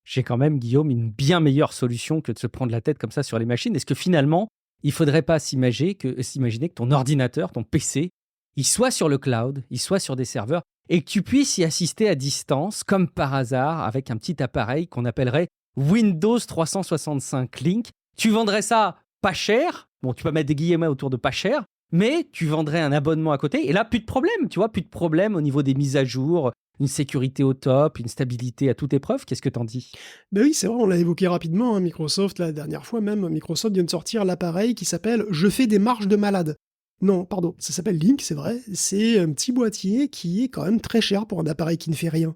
Speaker 1: J'ai quand même, Guillaume, une bien meilleure solution que de se prendre la tête comme ça sur les machines. Est-ce que finalement, il ne faudrait pas s'imaginer que ton ordinateur, ton PC, il soit sur le cloud, il soit sur des serveurs, et que tu puisses y assister à distance, comme par hasard, avec un petit appareil qu'on appellerait Windows 365 Link. Tu vendrais ça pas cher, bon, tu peux mettre des guillemets autour de pas cher, mais tu vendrais un abonnement à côté, et là, plus de problème, tu vois, plus de problème au niveau des mises à jour, une sécurité au top, une stabilité à toute épreuve. Qu'est-ce que t'en dis ?
Speaker 2: Ben oui, c'est vrai, on l'a évoqué rapidement, Microsoft, la dernière fois même, Microsoft vient de sortir l'appareil qui s'appelle « Je fais des marches de malade ». Non, pardon, ça s'appelle Link, c'est vrai. C'est un petit boîtier qui est quand même très cher pour un appareil qui ne fait rien.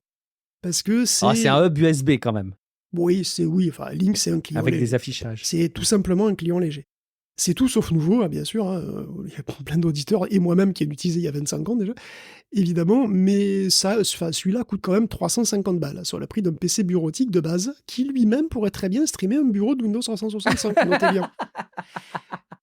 Speaker 2: Parce que c'est...
Speaker 1: Ah, c'est un hub USB quand même.
Speaker 2: Oui, Link, c'est un client
Speaker 1: avec
Speaker 2: léger.
Speaker 1: Des affichages.
Speaker 2: C'est tout simplement un client léger. C'est tout sauf nouveau, bien sûr. Il y a plein d'auditeurs, et moi-même qui ai utilisé il y a 25 ans déjà, évidemment. Mais celui-là coûte quand même 350 balles, sur le prix d'un PC bureautique de base, qui lui-même pourrait très bien streamer un bureau de Windows 365, notez bien.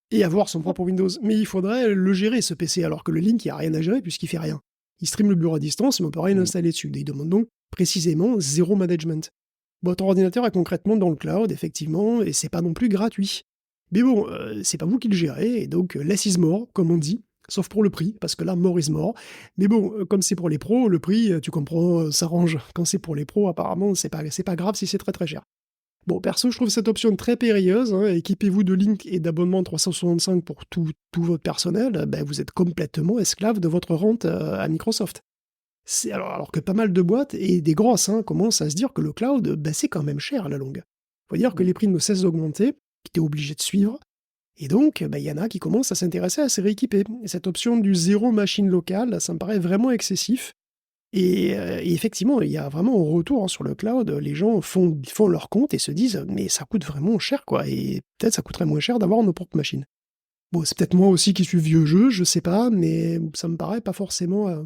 Speaker 2: Et avoir son propre Windows. Mais il faudrait le gérer, ce PC, alors que le Link, il n'y a rien à gérer puisqu'il fait rien. Il stream le bureau à distance, mais on ne peut rien installer dessus. Il demande donc précisément zéro management. Votre ordinateur est concrètement dans le cloud, effectivement, et c'est pas non plus gratuit. Mais bon, c'est pas vous qui le gérez, et donc less is more, comme on dit. sauf pour le prix, parce que là, more is more. Mais bon, comme c'est pour les pros, le prix, tu comprends, s'arrange. Quand c'est pour les pros, apparemment, c'est pas grave si c'est très très cher. Bon, perso, je trouve cette option très périlleuse. Hein. Équipez-vous de Link et d'abonnement 365 pour tout votre personnel. Ben, vous êtes complètement esclave de votre rente à Microsoft. Alors que pas mal de boîtes, et des grosses, commencent à se dire que le cloud, ben, c'est quand même cher à la longue. Faut dire que les prix ne cessent d'augmenter, que tu es obligé de suivre. Et donc, ben, y en a qui commencent à s'intéresser à se rééquiper. Et cette option du zéro machine locale, ça me paraît vraiment excessif. Et effectivement, il y a vraiment un retour sur le cloud. Les gens font leur compte et se disent mais ça coûte vraiment cher, quoi. Et peut-être ça coûterait moins cher d'avoir nos propres machines. Bon, c'est peut-être moi aussi qui suis vieux jeu, je sais pas, mais ça me paraît pas forcément,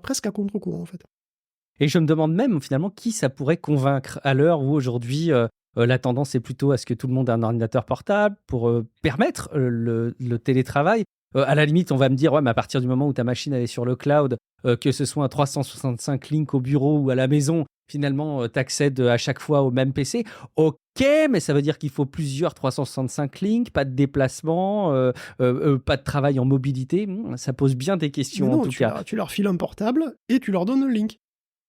Speaker 2: presque à contre-courant en fait.
Speaker 1: Et je me demande même finalement qui ça pourrait convaincre à l'heure où aujourd'hui la tendance est plutôt à ce que tout le monde ait un ordinateur portable pour permettre le télétravail. À la limite, on va me dire, ouais, mais à partir du moment où ta machine elle est sur le cloud, que ce soit un 365 link au bureau ou à la maison, finalement, tu accèdes à chaque fois au même PC. Ok, mais ça veut dire qu'il faut plusieurs 365 links, pas de déplacement, pas de travail en mobilité. Ça pose bien des questions
Speaker 2: Mais
Speaker 1: en
Speaker 2: non,
Speaker 1: tout cas.
Speaker 2: tu leur files un portable et tu leur donnes un link.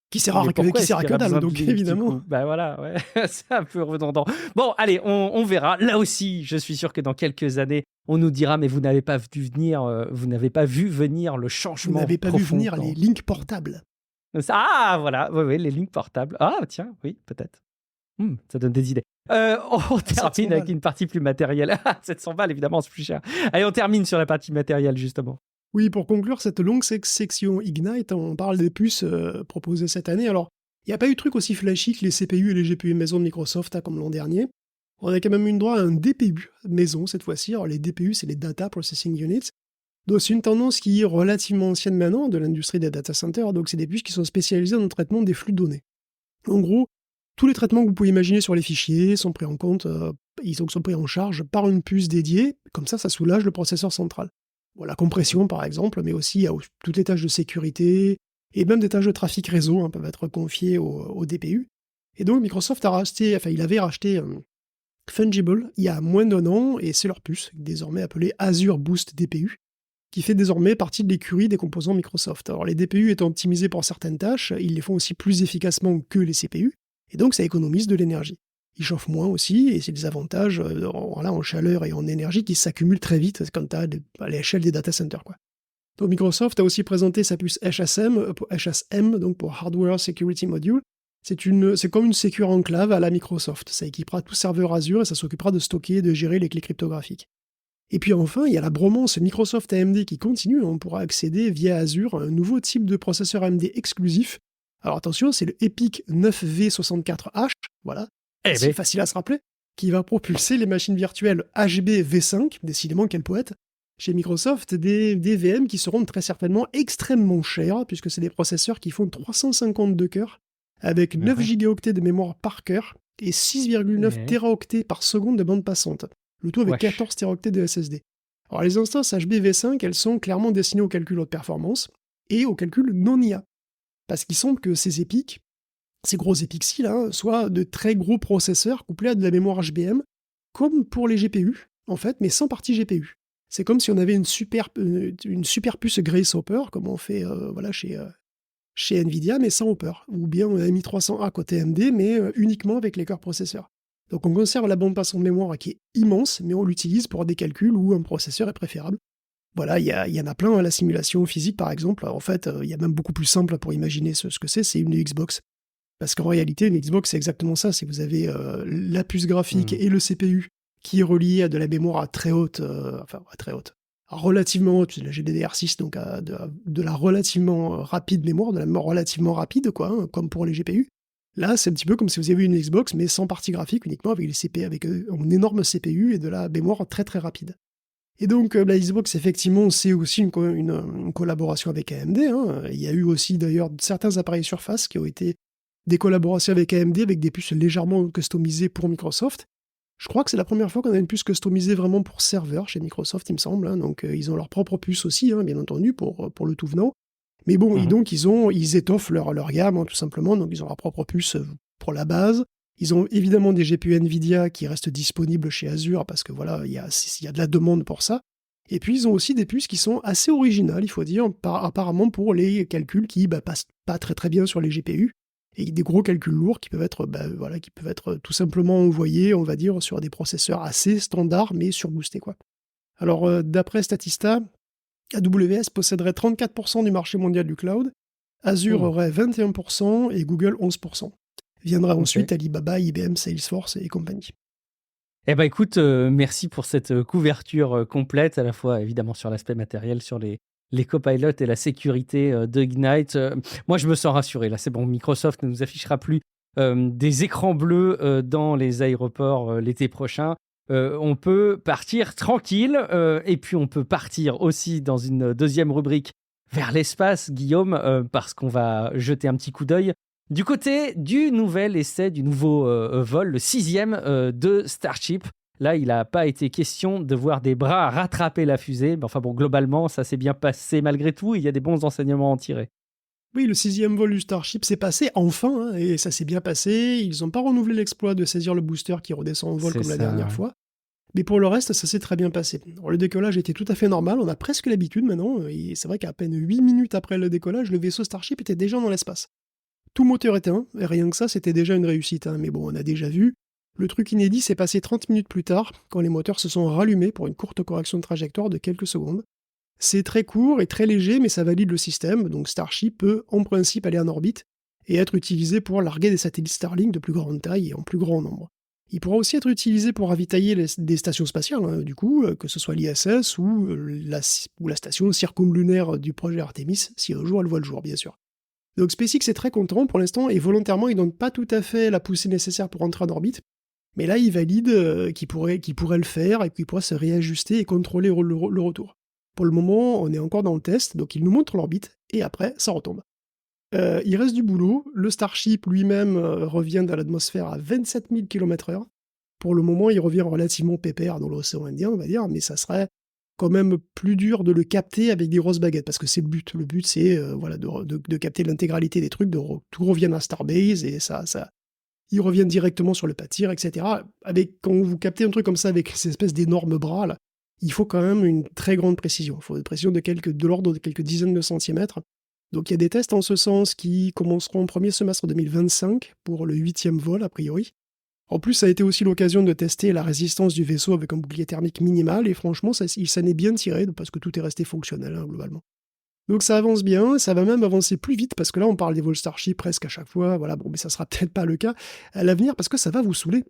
Speaker 2: Qui sert
Speaker 1: Mais pourquoi
Speaker 2: qui
Speaker 1: est-ce
Speaker 2: sert à
Speaker 1: qu'il y
Speaker 2: que
Speaker 1: aurait
Speaker 2: dalle,
Speaker 1: besoin de
Speaker 2: donc
Speaker 1: link, du
Speaker 2: évidemment.
Speaker 1: coup? Bah voilà, ouais, c'est un peu redondant. Bon, allez, on verra. Là aussi, je suis sûr que dans quelques années, on nous dira, mais vous n'avez pas vu venir le
Speaker 2: Vous
Speaker 1: changement
Speaker 2: n'avez pas vu
Speaker 1: profond.
Speaker 2: venir les links portables.
Speaker 1: Ah, voilà, oui, les links portables. Ah, tiens, oui, peut-être. Ça donne des idées. On termine avec une partie plus matérielle. 700 balles, évidemment, c'est plus cher. Allez, on termine sur la partie matérielle, justement.
Speaker 2: Oui, pour conclure cette longue section Ignite, on parle des puces proposées cette année. Alors, il n'y a pas eu de truc aussi flashy que les CPU et les GPU maison de Microsoft, comme l'an dernier. On a quand même eu droit à un DPU maison cette fois-ci. Alors, les DPU, c'est les Data Processing Units. Donc, c'est une tendance qui est relativement ancienne maintenant de l'industrie des data centers. Donc, c'est des puces qui sont spécialisées dans le traitement des flux de données. En gros, tous les traitements que vous pouvez imaginer sur les fichiers sont pris en compte, ils sont pris en charge par une puce dédiée. Comme ça soulage le processeur central. Bon, la compression, par exemple, mais aussi il y a toutes les tâches de sécurité et même des tâches de trafic réseau peuvent être confiées au DPU. Et donc, Microsoft il avait racheté Fungible il y a moins d'un an, et c'est leur puce, désormais appelée Azure Boost DPU, qui fait désormais partie de l'écurie des composants Microsoft. Alors, les DPU étant optimisés pour certaines tâches, ils les font aussi plus efficacement que les CPU, et donc ça économise de l'énergie. Ils chauffent moins aussi, et c'est des avantages en chaleur et en énergie qui s'accumulent très vite quand tu as à l'échelle des data centers, quoi. Donc Microsoft a aussi présenté sa puce HSM, donc pour Hardware Security Module. C'est comme une Secure Enclave à la Microsoft. Ça équipera tout serveur Azure et ça s'occupera de stocker et de gérer les clés cryptographiques. Et puis enfin, il y a la bromance Microsoft AMD qui continue. On pourra accéder via Azure à un nouveau type de processeur AMD exclusif. Alors attention, c'est le EPYC 9V64H, voilà, c'est facile à se rappeler, qui va propulser les machines virtuelles HB V5, décidément quel poète, chez Microsoft, des VM qui seront très certainement extrêmement chers, puisque c'est des processeurs qui font 352 cœurs, avec 9 gigaoctets de mémoire par cœur, et 6,9 teraoctets par seconde de bande passante, le tout avec 14 teraoctets de SSD. Alors les instances HB V5, elles sont clairement destinées au calcul haute performance, et au calcul non IA. Parce qu'il semble que ces EPYC, ces gros EPYC-ci, soient de très gros processeurs couplés à de la mémoire HBM, comme pour les GPU, en fait, mais sans partie GPU. C'est comme si on avait une super puce Grace Hopper, comme on fait chez Nvidia, mais sans Hopper. Ou bien on a mis 300A côté AMD, mais uniquement avec les cœurs processeurs. Donc on conserve la bande passante mémoire qui est immense, mais on l'utilise pour des calculs où un processeur est préférable. Voilà, il y en a plein, la simulation physique par exemple. En fait, il y a même beaucoup plus simple pour imaginer ce que c'est une Xbox. Parce qu'en réalité, une Xbox, c'est exactement ça. Si vous avez la puce graphique et le CPU qui est relié à de la mémoire à très haute, relativement haute, la GDDR6, donc de la relativement rapide mémoire, de la mémoire relativement rapide, quoi, comme pour les GPU. Là, c'est un petit peu comme si vous avez une Xbox, mais sans partie graphique, uniquement avec un énorme CPU et de la mémoire très très rapide. Et donc, la Xbox, effectivement, c'est aussi une collaboration avec AMD. Il y a eu aussi, d'ailleurs, certains appareils Surface qui ont été des collaborations avec AMD, avec des puces légèrement customisées pour Microsoft. Je crois que c'est la première fois qu'on a une puce customisée vraiment pour serveur chez Microsoft, il me semble. Donc, ils ont leur propre puce aussi, bien entendu, pour le tout venant. Mais bon, donc, ils étoffent leur gamme, tout simplement. Donc, ils ont leur propre puce pour la base. Ils ont évidemment des GPU Nvidia qui restent disponibles chez Azure parce que voilà, il y a de la demande pour ça. Et puis, ils ont aussi des puces qui sont assez originales, il faut dire, apparemment pour les calculs qui passent pas très très bien sur les GPU, et des gros calculs lourds qui peuvent être, qui peuvent être tout simplement envoyés, on va dire, sur des processeurs assez standards, mais surboostés, quoi. Alors, d'après Statista, AWS posséderait 34% du marché mondial du cloud, Azure aurait 21% et Google 11%. Viendra ensuite Alibaba, IBM, Salesforce et compagnie.
Speaker 1: Eh ben écoute, merci pour cette couverture complète, à la fois évidemment sur l'aspect matériel, sur les copilotes et la sécurité de Ignite. Moi, je me sens rassuré. Là, c'est bon, Microsoft ne nous affichera plus des écrans bleus dans les aéroports l'été prochain. On peut partir tranquille et puis on peut partir aussi dans une deuxième rubrique vers l'espace, Guillaume, parce qu'on va jeter un petit coup d'œil du côté du nouvel essai, du nouveau vol, le 6e de Starship. Là, il n'a pas été question de voir des bras rattraper la fusée. Mais enfin bon, globalement, ça s'est bien passé malgré tout. Il y a des bons enseignements à en tirer.
Speaker 2: Oui, le 6e vol du Starship s'est passé enfin, hein, et ça s'est bien passé. Ils n'ont pas renouvelé l'exploit de saisir le booster qui redescend en vol comme la dernière fois. Mais pour le reste, ça s'est très bien passé. Alors, le décollage était tout à fait normal, on a presque l'habitude maintenant. Et c'est vrai qu'à peine 8 minutes après le décollage, le vaisseau Starship était déjà dans l'espace. Tout moteur éteint, et rien que ça, c'était déjà une réussite. Hein. Mais bon, on a déjà vu. Le truc inédit s'est passé 30 minutes plus tard, quand les moteurs se sont rallumés pour une courte correction de trajectoire de quelques secondes. C'est très court et très léger, mais ça valide le système, donc Starship peut en principe aller en orbite et être utilisé pour larguer des satellites Starlink de plus grande taille et en plus grand nombre. Il pourra aussi être utilisé pour ravitailler des stations spatiales, hein, du coup, que ce soit l'ISS ou la station circumlunaire du projet Artemis, si un jour elle voit le jour, bien sûr. Donc SpaceX est très content pour l'instant, et volontairement, il ne donne pas tout à fait la poussée nécessaire pour entrer en orbite, mais là, il valide qu'il pourrait le faire et qu'il pourrait se réajuster et contrôler le retour. Pour le moment, on est encore dans le test, donc il nous montre l'orbite, et après, ça retombe. Il reste du boulot. Le Starship lui-même revient dans l'atmosphère à 27 000 km/h. Pour le moment, il revient relativement pépère dans l'océan Indien, on va dire, mais ça serait quand même plus dur de le capter avec des grosses baguettes, parce que c'est le but. Le but, c'est de capter l'intégralité des trucs, tout revient à Starbase, et ils reviennent directement sur le pas de tir, etc. Quand vous captez un truc comme ça avec ces espèces d'énormes bras, là, il faut quand même une très grande précision. Il faut une précision de l'ordre de quelques dizaines de centimètres. Donc il y a des tests en ce sens qui commenceront au premier semestre 2025 pour le 8e vol, a priori. En plus, ça a été aussi l'occasion de tester la résistance du vaisseau avec un bouclier thermique minimal, et franchement, il s'en est bien tiré, parce que tout est resté fonctionnel, hein, globalement. Donc ça avance bien, ça va même avancer plus vite, parce que là, on parle des vols Starship presque à chaque fois, voilà, bon, mais ça sera peut-être pas le cas à l'avenir, parce que ça va vous saouler.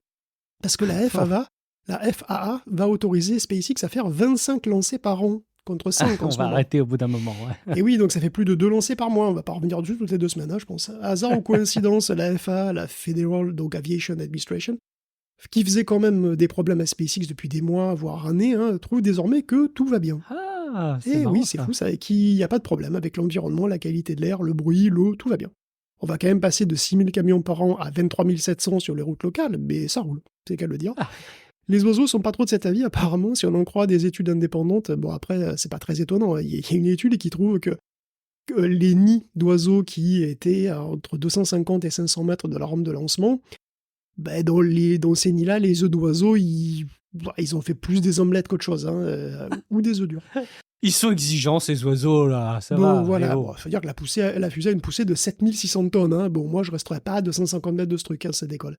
Speaker 2: Parce que la FAA va autoriser SpaceX à faire 25 lancers par an, contre 5 en ce moment.
Speaker 1: On va arrêter au bout d'un moment, ouais.
Speaker 2: Et oui, donc ça fait plus de 2 lancers par mois, on va pas revenir dessus toutes les 2 semaines, hein, je pense. Hasard ou coïncidence, la FAA, la Federal Aviation Administration, qui faisait quand même des problèmes à SpaceX depuis des mois, voire années, hein, trouve désormais que tout va bien.
Speaker 1: C'est marrant,
Speaker 2: oui, c'est fou ça, et qu'il n'y a pas de problème avec l'environnement, la qualité de l'air, le bruit, l'eau, tout va bien. On va quand même passer de 6 000 camions par an à 23 700 sur les routes locales, mais ça roule, c'est qu'à le dire. Les oiseaux sont pas trop de cet avis, apparemment, si on en croit des études indépendantes. Bon, après, c'est pas très étonnant. Il y a une étude qui trouve que les nids d'oiseaux qui étaient entre 250 et 500 mètres de la rampe de lancement, dans ces nids-là, les œufs d'oiseaux, ils ont fait plus des omelettes qu'autre chose, hein, ou des œufs durs.
Speaker 1: Ils sont exigeants, ces oiseaux-là, ça va.
Speaker 2: Bon, voilà, faut dire que la fusée a une poussée de 7600 tonnes. Hein. Bon, moi, je resterai pas à 250 mètres de ce truc, hein, ça décolle.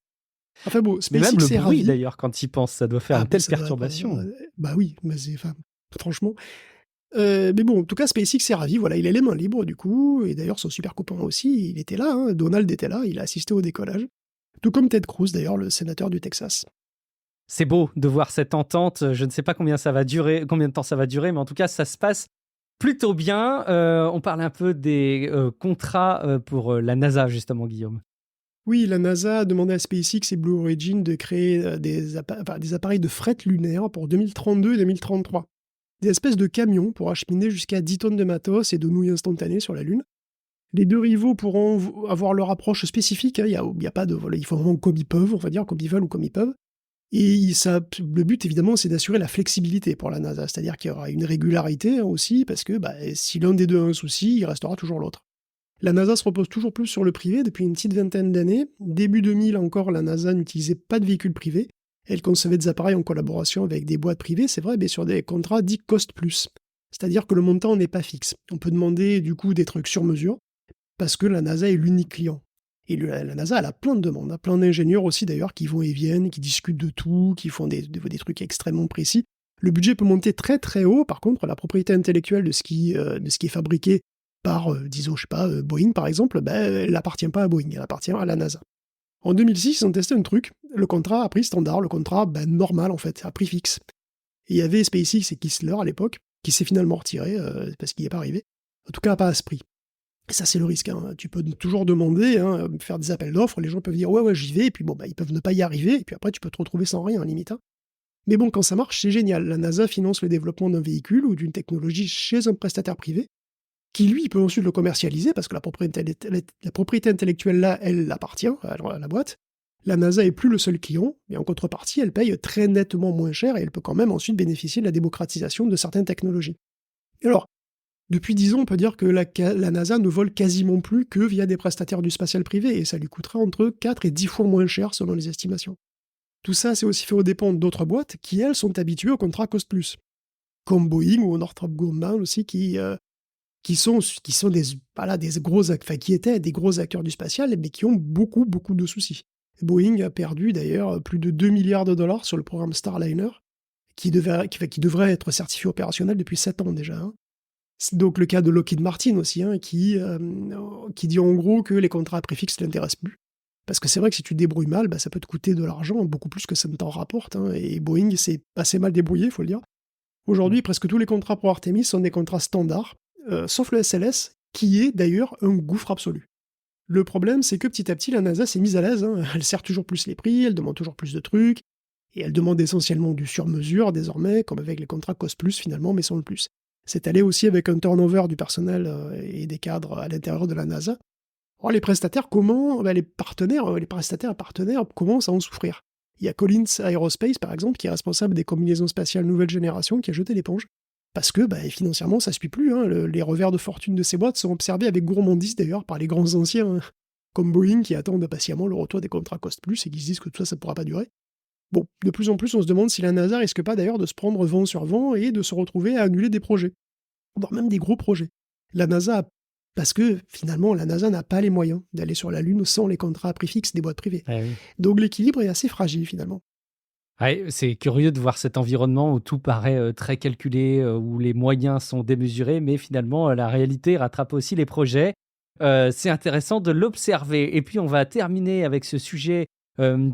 Speaker 2: Enfin bon,
Speaker 1: mais même le bruit,
Speaker 2: ravi.
Speaker 1: D'ailleurs, quand il pense, ça doit faire une telle perturbation.
Speaker 2: Bah oui, mais franchement. Mais bon, en tout cas, SpaceX est ravi. Voilà, il a les mains libres du coup, et d'ailleurs son super copain aussi, il était là. Hein, Donald était là, il a assisté au décollage. Tout comme Ted Cruz, d'ailleurs, le sénateur du Texas.
Speaker 1: C'est beau de voir cette entente. Je ne sais pas combien de temps ça va durer, mais en tout cas, ça se passe plutôt bien. On parle un peu des contrats pour la NASA, justement, Guillaume.
Speaker 2: Oui, la NASA a demandé à SpaceX et Blue Origin de créer des appareils de fret lunaire pour 2032 et 2033. Des espèces de camions pour acheminer jusqu'à 10 tonnes de matos et de nouilles instantanées sur la Lune. Les deux rivaux pourront avoir leur approche spécifique, hein, y a pas de, ils font vraiment comme ils peuvent, on va dire, comme ils veulent ou comme ils peuvent. Et le but, évidemment, c'est d'assurer la flexibilité pour la NASA, c'est-à-dire qu'il y aura une régularité, hein, aussi, parce que si l'un des deux a un souci, il restera toujours l'autre. La NASA se repose toujours plus sur le privé depuis une petite vingtaine d'années. Début 2000 encore, la NASA n'utilisait pas de véhicules privés. Elle concevait des appareils en collaboration avec des boîtes privées, c'est vrai, mais sur des contrats dits cost plus. C'est-à-dire que le montant n'est pas fixe. On peut demander du coup des trucs sur mesure, parce que la NASA est l'unique client. Et la NASA, elle a plein de demandes, hein, plein d'ingénieurs aussi d'ailleurs qui vont et viennent, qui discutent de tout, qui font des trucs extrêmement précis. Le budget peut monter très très haut, par contre, la propriété intellectuelle de ce qui est fabriqué par, disons, je sais pas, Boeing par exemple, elle n'appartient pas à Boeing, elle appartient à la NASA. En 2006, ils ont testé un truc, le contrat a prix standard, le contrat normal en fait, à prix fixe. Et il y avait SpaceX et Kistler à l'époque, qui s'est finalement retiré, parce qu'il n'y est pas arrivé, en tout cas pas à ce prix. Et ça, c'est le risque. Hein. Tu peux toujours demander, faire des appels d'offres, les gens peuvent dire ouais, j'y vais, et puis ils peuvent ne pas y arriver, et puis après, tu peux te retrouver sans rien, limite. Hein. Mais bon, quand ça marche, c'est génial. La NASA finance le développement d'un véhicule ou d'une technologie chez un prestataire privé, qui lui peut ensuite le commercialiser, parce que la propriété intellectuelle, là, elle appartient à la boîte. La NASA est plus le seul client, mais en contrepartie, elle paye très nettement moins cher, et elle peut quand même ensuite bénéficier de la démocratisation de certaines technologies. Et alors, depuis 10 ans, on peut dire que la NASA ne vole quasiment plus que via des prestataires du spatial privé, et ça lui coûtera entre 4 et 10 fois moins cher selon les estimations. Tout ça, c'est aussi fait aux dépens d'autres boîtes qui, elles, sont habituées au contrat cost-plus, comme Boeing ou Northrop Grumman aussi, qui sont des gros, qui étaient des gros acteurs du spatial, mais qui ont beaucoup, beaucoup de soucis. Boeing a perdu d'ailleurs plus de 2 milliards de dollars sur le programme Starliner, qui devrait être certifié opérationnel depuis 7 ans déjà. Hein. C'est donc le cas de Lockheed Martin aussi, hein, qui dit en gros que les contrats à prix fixe ne l'intéressent plus. Parce que c'est vrai que si tu te débrouilles mal, ça peut te coûter de l'argent, beaucoup plus que ça ne t'en rapporte. Hein, et Boeing s'est assez mal débrouillé, il faut le dire. Aujourd'hui, presque tous les contrats pour Artemis sont des contrats standards, sauf le SLS, qui est d'ailleurs un gouffre absolu. Le problème, c'est que petit à petit, la NASA s'est mise à l'aise. Hein, elle serre toujours plus les prix, elle demande toujours plus de trucs, et elle demande essentiellement du sur-mesure désormais, comme avec les contrats cost-plus finalement, mais sans le plus. C'est allé aussi avec un turnover du personnel et des cadres à l'intérieur de la NASA. Alors les prestataires, les prestataires partenaires commencent à en souffrir. Il y a Collins Aerospace, par exemple, qui est responsable des combinaisons spatiales nouvelle génération, qui a jeté l'éponge. Parce que financièrement, ça ne suit plus. Hein. Les revers de fortune de ces boîtes sont observés avec gourmandise d'ailleurs par les grands anciens, hein, comme Boeing, qui attendent patiemment le retour des contrats cost-plus et qui se disent que tout ça ne pourra pas durer. Bon, de plus en plus, on se demande si la NASA risque pas d'ailleurs de se prendre vent sur vent et de se retrouver à annuler des projets, voire même des gros projets. Parce que finalement, la NASA n'a pas les moyens d'aller sur la Lune sans les contrats à prix fixe des boîtes privées.
Speaker 1: Oui.
Speaker 2: Donc l'équilibre est assez fragile finalement.
Speaker 1: Ouais, c'est curieux de voir cet environnement où tout paraît très calculé, où les moyens sont démesurés, mais finalement, la réalité rattrape aussi les projets. C'est intéressant de l'observer. Et puis, on va terminer avec ce sujet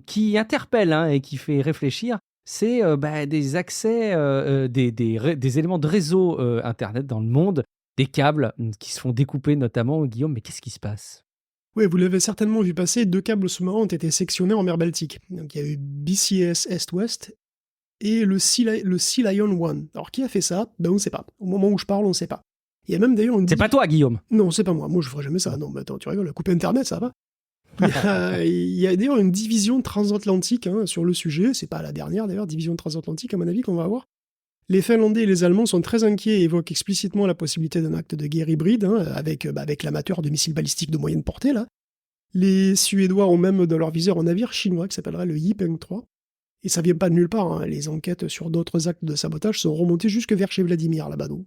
Speaker 1: qui interpelle et qui fait réfléchir. C'est des accès, des éléments de réseau Internet dans le monde, des câbles qui se font découper notamment. Guillaume, mais qu'est-ce qui se passe ?
Speaker 2: Oui, vous l'avez certainement vu passer, 2 câbles sous-marins ont été sectionnés en mer Baltique. Donc il y a eu BCS Est-Ouest et le Sea Lion 1. Alors qui a fait ça ? On ne sait pas. Au moment où je parle, on ne sait pas. Il y a même d'ailleurs
Speaker 1: C'est pas toi, Guillaume ?
Speaker 2: Non, c'est pas moi. Moi, je ferai jamais ça. Non, mais attends, tu rigoles, couper Internet, ça va. Il y a d'ailleurs une division transatlantique sur le sujet. C'est pas la dernière, d'ailleurs, division transatlantique, à mon avis, qu'on va avoir. Les Finlandais et les Allemands sont très inquiets et évoquent explicitement la possibilité d'un acte de guerre hybride, avec l'amateur de missiles balistiques de moyenne portée, là. Les Suédois ont même dans leur viseur un navire chinois qui s'appellerait le Yipeng 3. Et ça vient pas de nulle part, hein. Les enquêtes sur d'autres actes de sabotage sont remontées jusque vers chez Vladimir, là-bas. Donc.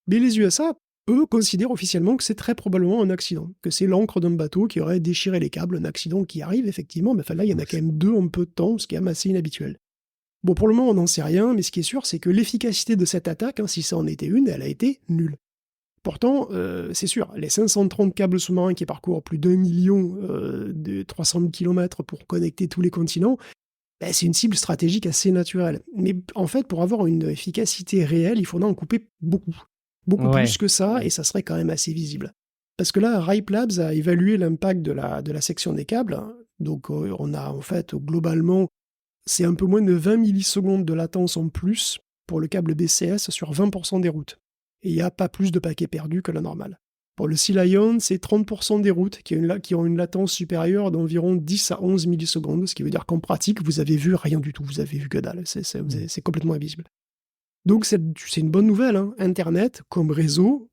Speaker 2: Mais les USA, eux, considèrent officiellement que c'est très probablement un accident, que c'est l'ancre d'un bateau qui aurait déchiré les câbles, un accident qui arrive effectivement, mais là, il y en a quand même 2 en peu de temps, ce qui est quand même assez inhabituel. Bon, pour le moment, on n'en sait rien, mais ce qui est sûr, c'est que l'efficacité de cette attaque, si ça en était une, elle a été nulle. Pourtant, c'est sûr, les 530 câbles sous-marins qui parcourent plus d'1 million de 300 000 km pour connecter tous les continents, c'est une cible stratégique assez naturelle. Mais en fait, pour avoir une efficacité réelle, il faudra en couper beaucoup. Beaucoup plus que ça, et ça serait quand même assez visible. Parce que là, Ripe Labs a évalué l'impact de la section des câbles. Donc, on a en fait, globalement, c'est un peu moins de 20 millisecondes de latence en plus pour le câble BCS sur 20% des routes. Et il n'y a pas plus de paquets perdus que la normale. Pour le Sea Lion, c'est 30% des routes qui ont une latence supérieure d'environ 10 à 11 millisecondes, ce qui veut dire qu'en pratique, vous avez vu rien du tout, vous avez vu que dalle, c'est complètement invisible. Donc c'est une bonne nouvelle, hein. Internet comme réseau,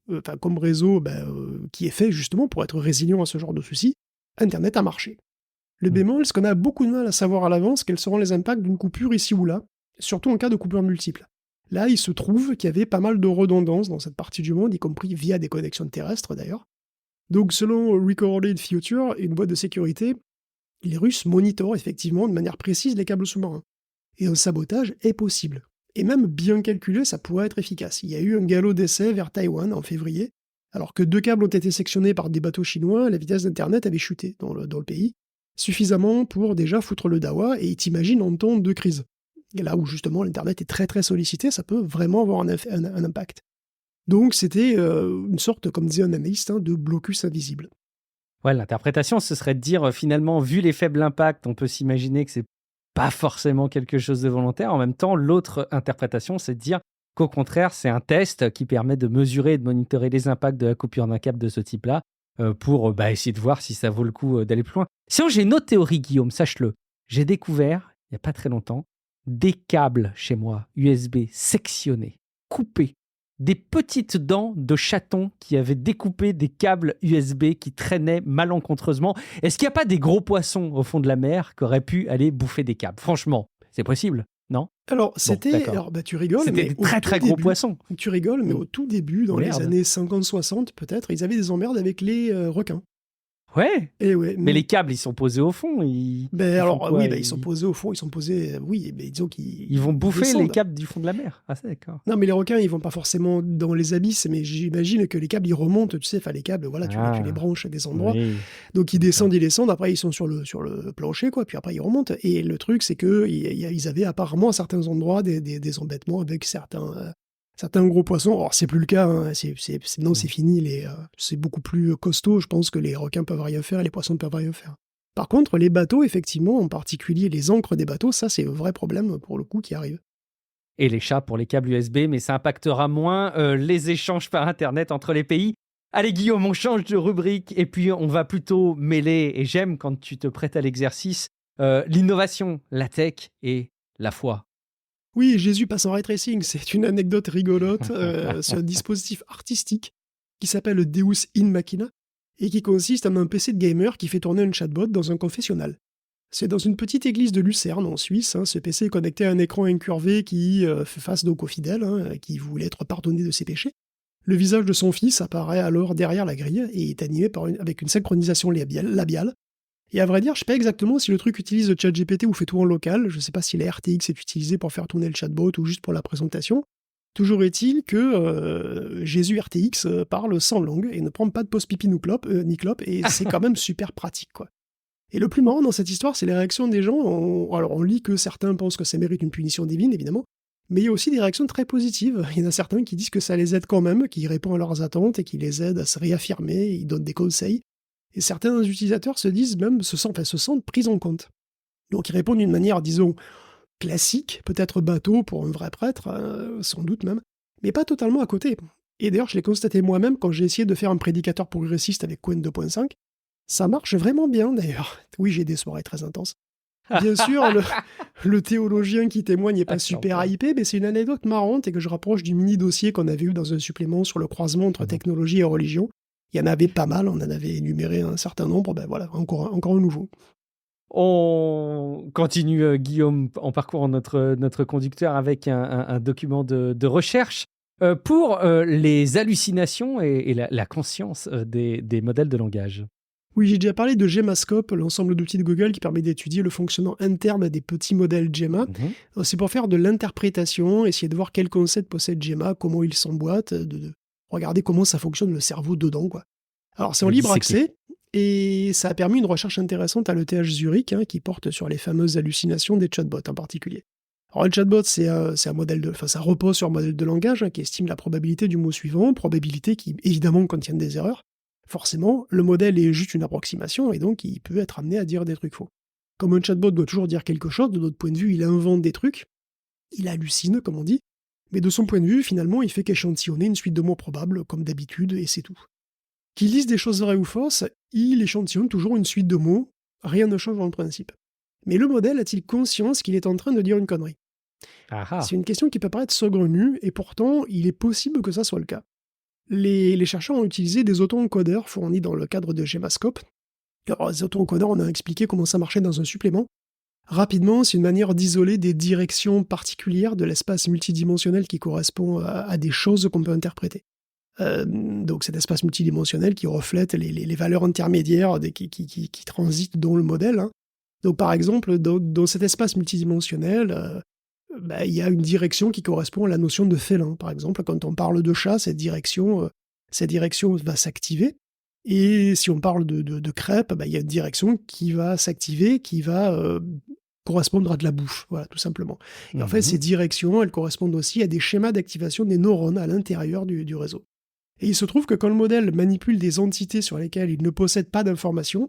Speaker 2: qui est fait justement pour être résilient à ce genre de soucis, Internet a marché. Le bémol, c'est qu'on a beaucoup de mal à savoir à l'avance quels seront les impacts d'une coupure ici ou là, surtout en cas de coupure multiple. Là, il se trouve qu'il y avait pas mal de redondance dans cette partie du monde, y compris via des connexions terrestres d'ailleurs. Donc selon Recorded Future, une boîte de sécurité, les Russes monitorent effectivement de manière précise les câbles sous-marins. Et un sabotage est possible. Et même bien calculé, ça pourrait être efficace. Il y a eu un galop d'essai vers Taïwan en février, alors que 2 câbles ont été sectionnés par des bateaux chinois, la vitesse d'Internet avait chuté dans le pays, suffisamment pour déjà foutre le dawa, et t'imagines en temps de crise. Et là où justement l'Internet est très très sollicité, ça peut vraiment avoir un impact. Donc c'était une sorte, comme disait un analyste, de blocus invisible.
Speaker 1: Ouais, l'interprétation, ce serait de dire finalement, vu les faibles impacts, on peut s'imaginer que c'est pas forcément quelque chose de volontaire. En même temps, l'autre interprétation, c'est de dire qu'au contraire, c'est un test qui permet de mesurer et de monitorer les impacts de la coupure d'un câble de ce type-là pour essayer de voir si ça vaut le coup d'aller plus loin. Sinon, j'ai une autre théorie, Guillaume, sache-le. J'ai découvert, il n'y a pas très longtemps, des câbles chez moi, USB, sectionnés, coupés. Des petites dents de chatons qui avaient découpé des câbles USB qui traînaient malencontreusement. Est-ce qu'il n'y a pas des gros poissons au fond de la mer qui auraient pu aller bouffer des câbles ? Franchement, c'est possible, non ?
Speaker 2: Alors, c'était...
Speaker 1: Bon,
Speaker 2: alors, tu rigoles,
Speaker 1: c'était
Speaker 2: mais
Speaker 1: des très très gros poissons.
Speaker 2: Tu rigoles, mais au tout début, dans les années 50-60 peut-être, ils avaient des emmerdes avec les requins.
Speaker 1: Ouais.
Speaker 2: Et ouais,
Speaker 1: mais les câbles, ils sont posés au fond. Ils
Speaker 2: sont posés au fond. Ils sont posés. Oui, mais disons qu'ils.
Speaker 1: Ils vont bouffer
Speaker 2: descendent.
Speaker 1: les câbles du fond de la mer. Ah, c'est d'accord.
Speaker 2: Non, mais les requins, ils vont pas forcément dans les abysses, mais j'imagine que les câbles, ils remontent. Tu sais, enfin les câbles, voilà, tu les branches à des endroits.
Speaker 1: Oui.
Speaker 2: Donc ils descendent. Après ils sont sur le plancher, quoi. Puis après ils remontent. Et le truc, c'est que ils avaient apparemment à certains endroits des embêtements avec certains gros poissons. Alors, c'est plus le cas, hein. C'est fini. C'est beaucoup plus costaud. Je pense que les requins peuvent rien faire et les poissons ne peuvent rien faire. Par contre, les bateaux, effectivement, en particulier les ancres des bateaux, ça, c'est un vrai problème pour le coup qui arrive.
Speaker 1: Et les chats pour les câbles USB, mais ça impactera moins les échanges par Internet entre les pays. Allez Guillaume, on change de rubrique et puis on va plutôt mêler, et j'aime quand tu te prêtes à l'exercice, l'innovation, la tech et la foi.
Speaker 2: Oui, Jésus passe en ray tracing, c'est une anecdote rigolote. C'est un dispositif artistique qui s'appelle Deus in Machina et qui consiste en un PC de gamer qui fait tourner un chatbot dans un confessionnal. C'est dans une petite église de Lucerne, en Suisse. Ce PC est connecté à un écran incurvé qui fait face donc aux fidèles, qui voulaient être pardonnés de ses péchés. Le visage de son fils apparaît alors derrière la grille et est animé avec une synchronisation labiale. Et à vrai dire, je ne sais pas exactement si le truc utilise ChatGPT ou fait tout en local. Je ne sais pas si la RTX est utilisée pour faire tourner le chatbot ou juste pour la présentation. Toujours est-il que Jésus RTX parle sans langue et ne prend pas de pause pipi ni clope, et c'est quand même super pratique, quoi. Et le plus marrant dans cette histoire, c'est les réactions des gens. Alors on lit que certains pensent que ça mérite une punition divine, évidemment, mais il y a aussi des réactions très positives. Il y en a certains qui disent que ça les aide quand même, qui répond à leurs attentes et qui les aide à se réaffirmer, ils donnent des conseils. Et certains utilisateurs se sentent pris en compte. Donc ils répondent d'une manière, disons, classique, peut-être bateau pour un vrai prêtre, sans doute même, mais pas totalement à côté. Et d'ailleurs, je l'ai constaté moi-même quand j'ai essayé de faire un prédicateur progressiste avec Qwen 2.5. Ça marche vraiment bien, d'ailleurs. Oui, j'ai des soirées très intenses. Bien sûr, le théologien qui témoigne n'est pas super hypé, mais c'est une anecdote marrante et que je rapproche du mini-dossier qu'on avait eu dans un supplément sur le croisement entre technologie et religion. Il y en avait pas mal, on en avait énuméré un certain nombre, voilà, encore un nouveau.
Speaker 1: On continue, Guillaume, en parcourant notre conducteur avec un document de recherche pour les hallucinations et la conscience des modèles de langage.
Speaker 2: Oui, j'ai déjà parlé de Gemascope, l'ensemble d'outils de Google qui permet d'étudier le fonctionnement interne des petits modèles Gemma. C'est pour faire de l'interprétation, essayer de voir quel concept possède Gemma, comment il s'emboîte, de regarder comment ça fonctionne le cerveau dedans, quoi. Alors c'est en libre accès, et ça a permis une recherche intéressante à l'ETH Zurich, qui porte sur les fameuses hallucinations des chatbots en particulier. Alors le chatbot, ça repose sur un modèle de langage qui estime la probabilité du mot suivant, probabilité qui évidemment contient des erreurs. Forcément, le modèle est juste une approximation et donc il peut être amené à dire des trucs faux. Comme un chatbot doit toujours dire quelque chose, de notre point de vue, il invente des trucs, il hallucine, comme on dit, mais de son point de vue, finalement, il fait qu'échantillonner une suite de mots probables, comme d'habitude, et c'est tout. Qu'il dise des choses vraies ou fausses, il échantillonne toujours une suite de mots, rien ne change dans le principe. Mais le modèle a-t-il conscience qu'il est en train de dire une connerie ? C'est une question qui peut paraître saugrenue, et pourtant, il est possible que ça soit le cas. Les chercheurs ont utilisé des auto-encodeurs fournis dans le cadre de Gemascope, Alors, les autoencodeurs, on a expliqué comment ça marchait dans un supplément. Rapidement, c'est une manière d'isoler des directions particulières de l'espace multidimensionnel qui correspond à des choses qu'on peut interpréter. Donc cet espace multidimensionnel qui reflète les valeurs intermédiaires qui transitent dans le modèle. Hein. Donc par exemple, dans cet espace multidimensionnel, il y a une direction qui correspond à la notion de félin. Par exemple, quand on parle de chat, cette direction va s'activer. Et si on parle de crêpes, il y a une direction qui va s'activer, qui va correspondre à de la bouffe, voilà, tout simplement. Et en fait, ces directions, elles correspondent aussi à des schémas d'activation des neurones à l'intérieur du réseau. Et il se trouve que quand le modèle manipule des entités sur lesquelles il ne possède pas d'informations,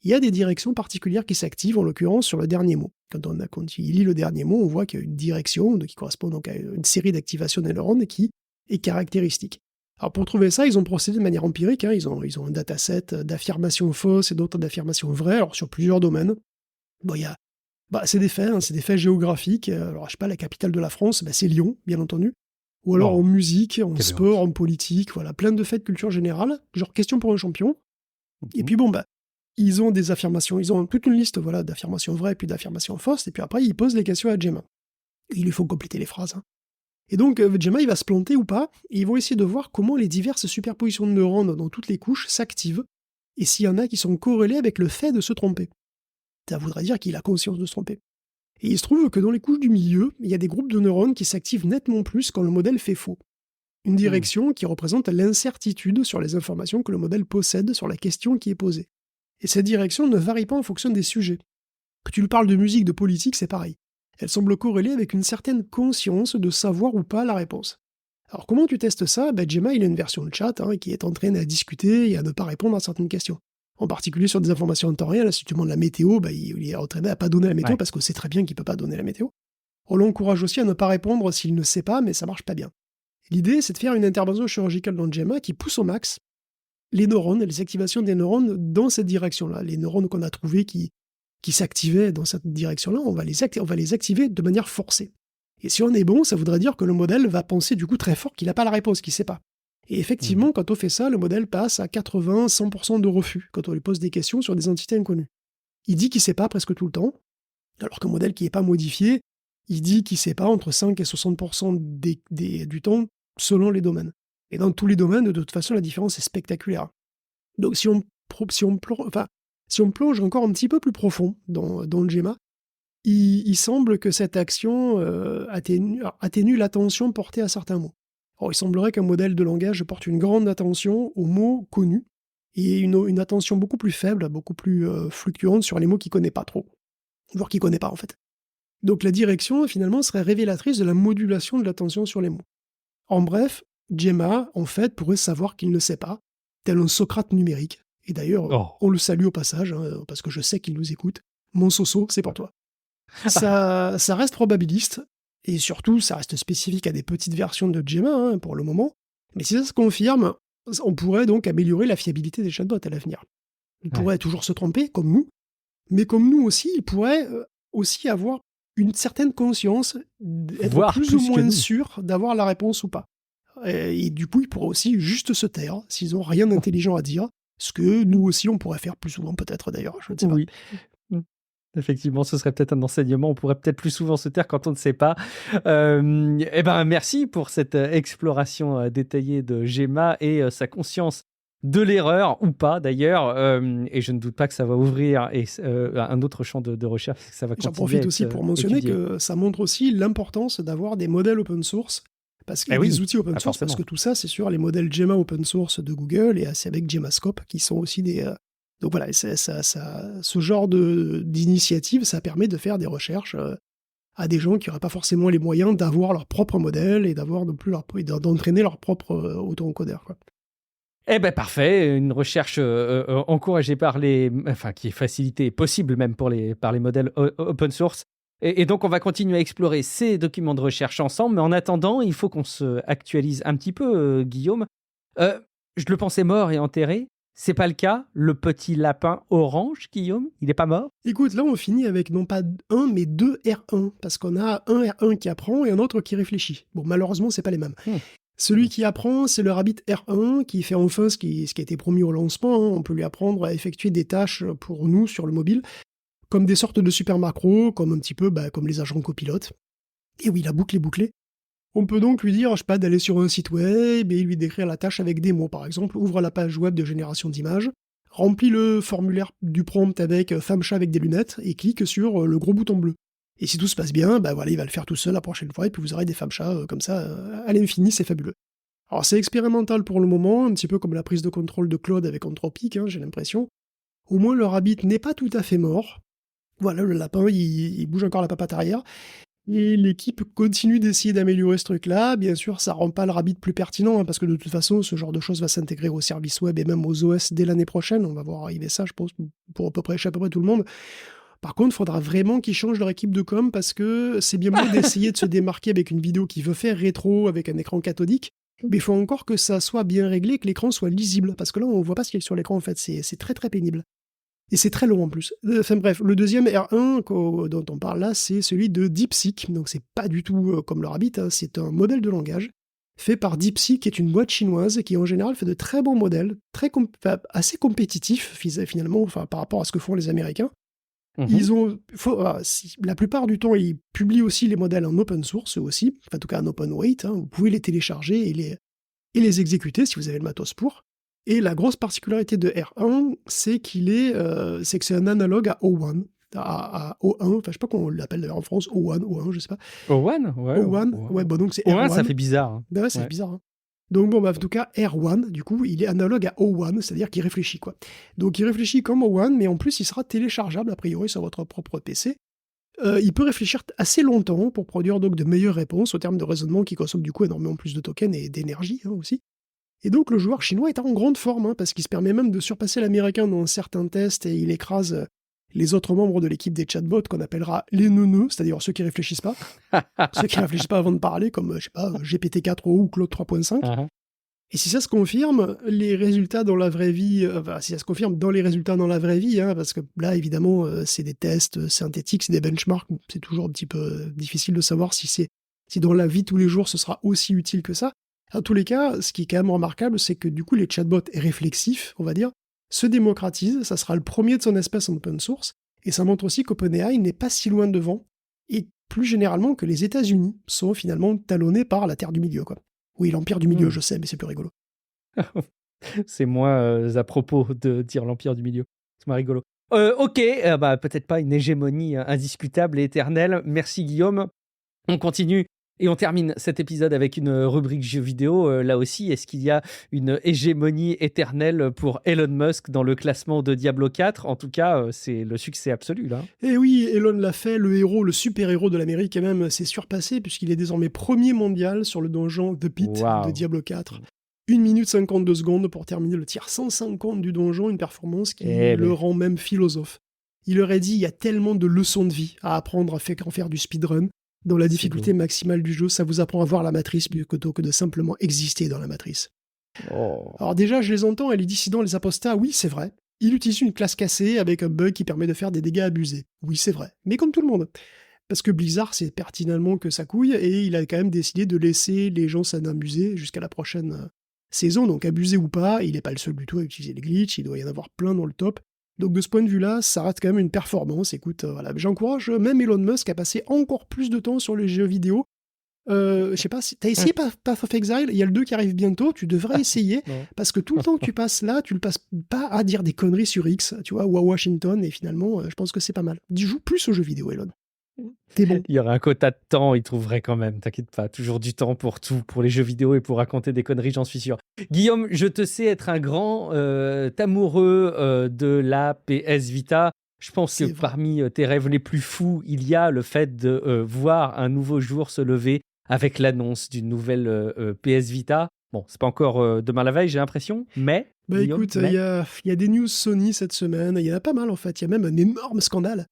Speaker 2: il y a des directions particulières qui s'activent, en l'occurrence sur le dernier mot. Quand il lit le dernier mot, on voit qu'il y a une direction qui correspond donc à une série d'activations des neurones qui est caractéristique. Alors pour trouver ça, ils ont procédé de manière empirique, hein. Ils ont un dataset d'affirmations fausses et d'autres d'affirmations vraies, alors sur plusieurs domaines. Bon, c'est des faits, hein, c'est des faits géographiques. Alors je sais pas, la capitale de la France, c'est Lyon, bien entendu. Ou alors en musique, en sport, en politique, voilà, plein de faits de culture générale, genre question pour un champion. Et puis ils ont des affirmations, ils ont toute une liste d'affirmations vraies et puis d'affirmations fausses, et puis après ils posent les questions à Gemma. Ils lui font compléter les phrases. Hein. Et donc Gemma il va se planter ou pas, et ils vont essayer de voir comment les diverses superpositions de neurones dans toutes les couches s'activent, et s'il y en a qui sont corrélés avec le fait de se tromper. Ça voudrait dire qu'il a conscience de se tromper. Et il se trouve que dans les couches du milieu, il y a des groupes de neurones qui s'activent nettement plus quand le modèle fait faux. Une direction qui représente l'incertitude sur les informations que le modèle possède sur la question qui est posée. Et cette direction ne varie pas en fonction des sujets. Que tu lui parles de musique, de politique, c'est pareil. Elle semble corrélée avec une certaine conscience de savoir ou pas la réponse. Alors comment tu testes ça ? Gemma, il a une version de chat qui est entraînée à discuter et à ne pas répondre à certaines questions. En particulier sur des informations en temps réel, si tu demandes la météo, il est entraîné à ne pas donner la météo parce qu'on sait très bien qu'il ne peut pas donner la météo. On l'encourage aussi à ne pas répondre s'il ne sait pas, mais ça marche pas bien. L'idée, c'est de faire une intervention chirurgicale dans Gemma qui pousse au max les neurones, les activations des neurones dans cette direction-là. Les neurones qu'on a trouvés qui s'activaient dans cette direction-là, on va les activer de manière forcée. Et si on est bon, ça voudrait dire que le modèle va penser du coup très fort qu'il n'a pas la réponse, qu'il ne sait pas. Et effectivement, quand on fait ça, le modèle passe à 80-100% de refus quand on lui pose des questions sur des entités inconnues. Il dit qu'il ne sait pas presque tout le temps, alors qu'un modèle qui n'est pas modifié, il dit qu'il ne sait pas entre 5 et 60% du temps selon les domaines. Et dans tous les domaines, de toute façon, la différence est spectaculaire. Donc si on plonge encore un petit peu plus profond dans le Gemma, il semble que cette action atténue l'attention portée à certains mots. Alors, il semblerait qu'un modèle de langage porte une grande attention aux mots connus et une attention beaucoup plus faible, beaucoup plus fluctuante sur les mots qu'il ne connaît pas trop, voire qu'il ne connaît pas en fait. Donc la direction, finalement, serait révélatrice de la modulation de l'attention sur les mots. En bref, Gemma, en fait, pourrait savoir qu'il ne sait pas, tel un Socrate numérique. Et d'ailleurs, on le salue au passage, parce que je sais qu'il nous écoute. Mon Soso, c'est pour toi. Ça reste probabiliste, et surtout, ça reste spécifique à des petites versions de Gemma, pour le moment. Mais si ça se confirme, on pourrait donc améliorer la fiabilité des chatbots à l'avenir. Il pourrait toujours se tromper, comme nous, mais comme nous aussi, il pourrait aussi avoir une certaine conscience, être plus ou moins sûr d'avoir la réponse ou pas. Et du coup, ils pourraient aussi juste se taire s'ils n'ont rien d'intelligent à dire, ce que nous aussi, on pourrait faire plus souvent peut-être d'ailleurs, je ne sais pas.
Speaker 1: Oui. Effectivement, ce serait peut-être un enseignement. On pourrait peut-être plus souvent se taire quand on ne sait pas. Merci pour cette exploration détaillée de Gemma et sa conscience de l'erreur, ou pas d'ailleurs. Et je ne doute pas que ça va ouvrir un autre champ de recherche. Que ça va
Speaker 2: J'en profite aussi pour mentionner que ça montre aussi l'importance d'avoir des modèles open source, parce que des outils open source, parce que tout ça, c'est sur les modèles Gemma open source de Google, et c'est avec Gemmascope, qui sont aussi des... Donc voilà, ce genre d'initiative, ça permet de faire des recherches à des gens qui n'auraient pas forcément les moyens d'avoir leur propre modèle et d'entraîner leur propre auto-encodeur, quoi.
Speaker 1: Parfait, une recherche encouragée qui est facilitée et possible même par les modèles open source. Et donc, on va continuer à explorer ces documents de recherche ensemble. Mais en attendant, il faut qu'on se actualise un petit peu, Guillaume. Je le pensais mort et enterré. C'est pas le cas. Le petit lapin orange, Guillaume, il n'est pas mort?
Speaker 2: Écoute, là, on finit avec non pas un, mais deux R1. Parce qu'on a un R1 qui apprend et un autre qui réfléchit. Bon, malheureusement, c'est pas les mêmes. Celui qui apprend, c'est le Rabbit R1 qui fait enfin ce qui a été promis au lancement. Hein. On peut lui apprendre à effectuer des tâches pour nous sur le mobile, comme des sortes de super macros, comme un petit peu comme les agents copilotes. Et oui, la boucle est bouclée. On peut donc lui dire, je sais pas, d'aller sur un site web et lui décrire la tâche avec des mots. Par exemple, ouvre la page web de génération d'images, remplis le formulaire du prompt avec femme-chat avec des lunettes et clique sur le gros bouton bleu. Et si tout se passe bien, voilà, il va le faire tout seul la prochaine fois et puis vous aurez des femmes-chats comme ça à l'infini, c'est fabuleux. Alors c'est expérimental pour le moment, un petit peu comme la prise de contrôle de Claude avec Anthropic, hein, j'ai l'impression. Au moins le Rabbit n'est pas tout à fait mort. Voilà, le lapin, il bouge encore la papate arrière. Et l'équipe continue d'essayer d'améliorer ce truc-là. Bien sûr, ça rend pas le Rabbit plus pertinent, hein, parce que de toute façon, ce genre de choses va s'intégrer aux services web et même aux OS dès l'année prochaine. On va voir arriver ça, je pense, pour chez à peu près tout le monde. Par contre, il faudra vraiment qu'ils changent leur équipe de com, parce que c'est bien beau d'essayer de se démarquer avec une vidéo qui veut faire rétro, avec un écran cathodique, mais il faut encore que ça soit bien réglé, que l'écran soit lisible, parce que là, on voit pas ce qu'il y a sur l'écran, en fait. C'est très très pénible. Et c'est très long en plus. Enfin bref, le deuxième R1 dont on parle là, c'est celui de DeepSeek. Donc c'est pas du tout comme le Rabbit, hein, c'est un modèle de langage fait par DeepSeek, qui est une boîte chinoise qui en général fait de très bons modèles, assez compétitifs finalement par rapport à ce que font les Américains. La plupart du temps, ils publient aussi les modèles en open source aussi, en tout cas en open weight. Hein, vous pouvez les télécharger et les exécuter si vous avez le matos pour. Et la grosse particularité de R1, c'est que c'est un analogue à O1, à O1, enfin je sais pas comment on l'appelle d'ailleurs en France, O1, je sais pas.
Speaker 1: O1, ouais.
Speaker 2: O1, ouais, donc c'est
Speaker 1: O1,
Speaker 2: R1.
Speaker 1: ça fait bizarre. Hein.
Speaker 2: Ben ouais, ça fait bizarre. Hein. Donc en tout cas, R1, du coup, il est analogue à O1, c'est-à-dire qu'il réfléchit, quoi. Donc il réfléchit comme O1, mais en plus il sera téléchargeable a priori sur votre propre PC. Il peut réfléchir assez longtemps pour produire donc de meilleures réponses au terme de raisonnement qui consomme du coup énormément plus de tokens et d'énergie aussi. Et donc le joueur chinois est en grande forme, hein, parce qu'il se permet même de surpasser l'américain dans certains tests et il écrase les autres membres de l'équipe des chatbots qu'on appellera les neuneux, c'est-à-dire ceux qui réfléchissent pas. Ceux qui réfléchissent pas avant de parler, comme, je sais pas, GPT-4o ou Claude 3.5. Et si ça se confirme, les résultats dans la vraie vie, si ça se confirme dans les résultats dans la vraie vie, hein, parce que là, évidemment, c'est des tests synthétiques, c'est des benchmarks, c'est toujours un petit peu difficile de savoir si dans la vie tous les jours, ce sera aussi utile que ça. En tous les cas, ce qui est quand même remarquable, c'est que du coup, les chatbots réflexifs, on va dire, se démocratisent, ça sera le premier de son espèce en open source, et ça montre aussi qu'OpenAI n'est pas si loin devant, et plus généralement que les États-Unis sont finalement talonnés par la Terre du Milieu, quoi. Oui, l'Empire du Milieu, je sais, mais c'est plus rigolo.
Speaker 1: C'est moins à propos de dire l'Empire du Milieu. C'est moins rigolo. Ok, peut-être pas une hégémonie indiscutable et éternelle. Merci Guillaume. On continue et on termine cet épisode avec une rubrique jeux vidéo. Là aussi, est-ce qu'il y a une hégémonie éternelle pour Elon Musk dans le classement de Diablo 4 ? En tout cas, c'est le succès absolu là.
Speaker 2: Et oui, Elon l'a fait, le super-héros de l'Amérique et même s'est surpassé puisqu'il est désormais premier mondial sur le donjon The Pit de Diablo 4. 1 minute 52 secondes pour terminer le tiers 150 du donjon, une performance qui le rend même philosophe. Il aurait dit, il y a tellement de leçons de vie à apprendre à faire du speedrun. Dans la difficulté maximale du jeu, ça vous apprend à voir la matrice plutôt que de simplement exister dans la matrice. Alors déjà, je les entends, et les dissidents, les apostats, oui, c'est vrai. Il utilise une classe cassée avec un bug qui permet de faire des dégâts abusés. Oui, c'est vrai. Mais comme tout le monde. Parce que Blizzard sait pertinemment que ça couille, et il a quand même décidé de laisser les gens s'en amuser jusqu'à la prochaine saison. Donc abusé ou pas, il n'est pas le seul du tout à utiliser les glitches, il doit y en avoir plein dans le top. Donc de ce point de vue-là, ça rate quand même une performance. Écoute, voilà, j'encourage même Elon Musk à passer encore plus de temps sur les jeux vidéo. Je sais pas, t'as essayé Path of Exile ? Il y a le 2 qui arrive bientôt, tu devrais essayer, parce que tout le temps que tu passes là, tu le passes pas à dire des conneries sur X, tu vois, ou à Washington, et finalement, je pense que c'est pas mal. Joue plus aux jeux vidéo, Elon. T'es bon.
Speaker 1: Il y aurait un quota de temps, il trouverait quand même, t'inquiète pas, toujours du temps pour tout, pour les jeux vidéo et pour raconter des conneries, j'en suis sûr. Guillaume, je te sais être un grand amoureux de la PS Vita. Je pense que parmi tes rêves les plus fous, il y a le fait de voir un nouveau jour se lever avec l'annonce d'une nouvelle PS Vita. Bon, c'est pas encore demain la veille, j'ai l'impression, mais...
Speaker 2: Guillaume, écoute, il y a des news Sony cette semaine, il y en a pas mal en fait, il y a même un énorme scandale.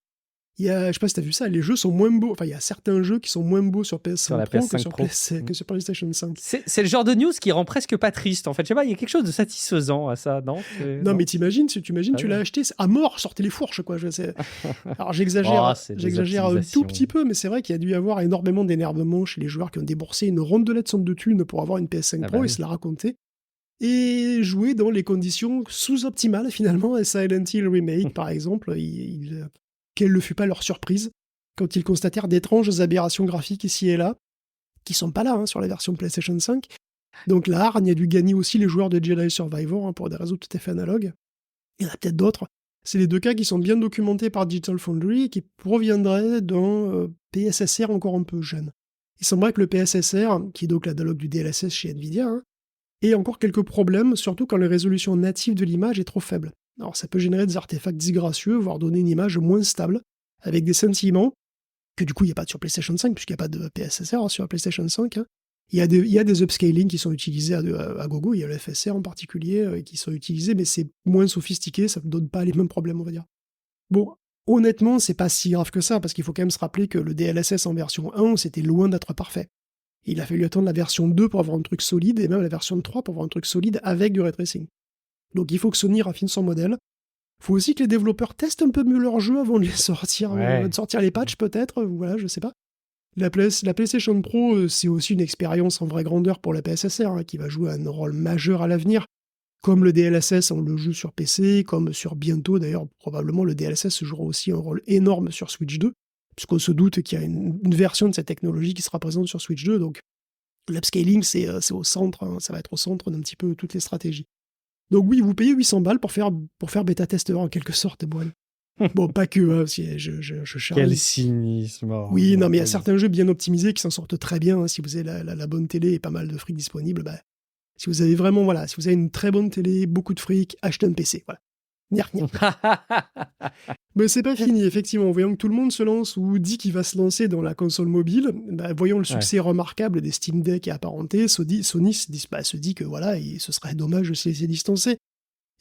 Speaker 2: Je sais pas si t'as vu ça, les jeux sont moins beaux. Enfin, il y a certains jeux qui sont moins beaux sur PS5
Speaker 1: Sur la
Speaker 2: Pro
Speaker 1: PS5 Pro.
Speaker 2: que sur PlayStation 5.
Speaker 1: C'est le genre de news qui rend presque pas triste, en fait. Je sais pas, il y a quelque chose de satisfaisant à ça, non?
Speaker 2: Non, mais t'imagines, tu
Speaker 1: Ouais.
Speaker 2: l'as acheté, c'est à mort, sortez les fourches, quoi. Alors
Speaker 1: Oh,
Speaker 2: j'exagère,
Speaker 1: c'est des
Speaker 2: j'exagère un tout
Speaker 1: optimisations.
Speaker 2: petit peu, mais c'est vrai qu'il y a dû y avoir énormément d'énervement chez les joueurs qui ont déboursé une rondelette somme de thunes pour avoir une PS5
Speaker 1: Ah
Speaker 2: Pro
Speaker 1: bah
Speaker 2: et
Speaker 1: oui.
Speaker 2: se la raconter. Et jouer dans les conditions sous-optimales, finalement. Et Silent Hill Remake, par exemple, quelle ne fut pas leur surprise quand ils constatèrent d'étranges aberrations graphiques ici et là, qui sont pas là hein, sur la version PlayStation 5. Donc la hargne a dû gagner aussi les joueurs de Jedi Survivor pour des raisons tout à fait analogues. Il y en a peut-être d'autres. C'est les deux cas qui sont bien documentés par Digital Foundry et qui proviendraient d'un PSSR encore un peu jeune. Il semblerait que le PSSR, qui est donc l'analogue du DLSS chez Nvidia, ait encore quelques problèmes, surtout quand la résolution native de l'image est trop faible. Alors ça peut générer des artefacts disgracieux, voire donner une image moins stable, avec des sentiments que du coup il n'y a pas sur PlayStation 5, puisqu'il n'y a pas de PSSR sur la PlayStation 5. Il y a des upscaling qui sont utilisés à gogo, il y a le FSR en particulier qui sont utilisés, mais c'est moins sophistiqué, ça ne donne pas les mêmes problèmes, on va dire. Bon, honnêtement, c'est pas si grave que ça, parce qu'il faut quand même se rappeler que le DLSS en version 1, c'était loin d'être parfait. Il a fallu attendre la version 2 pour avoir un truc solide, et même la version 3 pour avoir un truc solide avec du ray tracing. Donc il faut que Sony raffine son modèle. Il faut aussi que les développeurs testent un peu mieux leur jeu avant de les sortir,
Speaker 1: Ouais.
Speaker 2: de sortir les patchs peut-être, voilà, je sais pas. La PlayStation Pro, c'est aussi une expérience en vraie grandeur pour la PSSR, qui va jouer un rôle majeur à l'avenir. Comme le DLSS, on le joue sur PC, comme sur bientôt, d'ailleurs, probablement le DLSS jouera aussi un rôle énorme sur Switch 2, puisqu'on se doute qu'il y a une version de cette technologie qui sera présente sur Switch 2, donc l'upscaling, c'est au centre, hein, ça va être au centre d'un petit peu toutes les stratégies. Donc oui, vous payez 800 balles pour faire bêta-testeur en quelque sorte, Bon, pas que, hein, je charrie.
Speaker 1: Quel cynisme. Oh,
Speaker 2: Oui, non, mais il y a
Speaker 1: oui.
Speaker 2: certains jeux bien optimisés qui s'en sortent très bien. Hein, si vous avez la bonne télé et pas mal de fric disponible, si vous avez vraiment, si vous avez une très bonne télé, beaucoup de fric, achetez un PC, voilà. Niark, niark. Mais c'est pas fini, effectivement. Voyons que tout le monde se lance ou dit qu'il va se lancer dans la console mobile. Voyons le succès remarquable des Steam Deck et apparentés. Sony se dit que voilà, ce serait dommage de se laisser distancer.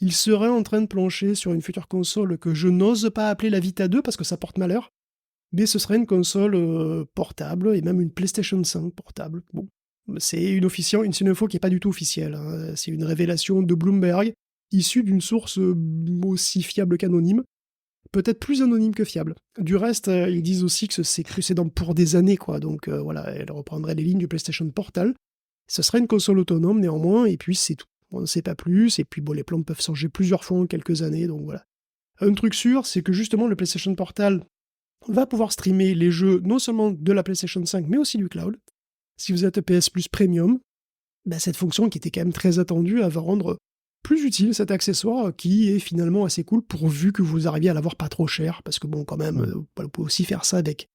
Speaker 2: Il serait en train de plancher sur une future console que je n'ose pas appeler la Vita 2 parce que ça porte malheur. Mais ce serait une console portable et même une PlayStation 5 portable. Bon, c'est une info qui n'est pas du tout officielle. Hein. C'est une révélation de Bloomberg, issue d'une source aussi fiable qu'anonyme, peut-être plus anonyme que fiable. Du reste, ils disent aussi que c'est précédent pour des années, quoi. Donc voilà, elle reprendrait les lignes du PlayStation Portal. Ce serait une console autonome néanmoins, et puis c'est tout. On ne sait pas plus, et puis bon, les plans peuvent changer plusieurs fois en quelques années, donc voilà. Un truc sûr, c'est que justement le PlayStation Portal va pouvoir streamer les jeux non seulement de la PlayStation 5, mais aussi du cloud. Si vous êtes PS Plus Premium, cette fonction qui était quand même très attendue, elle va rendre plus utile cet accessoire qui est finalement assez cool pourvu que vous arriviez à l'avoir pas trop cher, parce que bon, quand même, vous pouvez aussi faire ça avec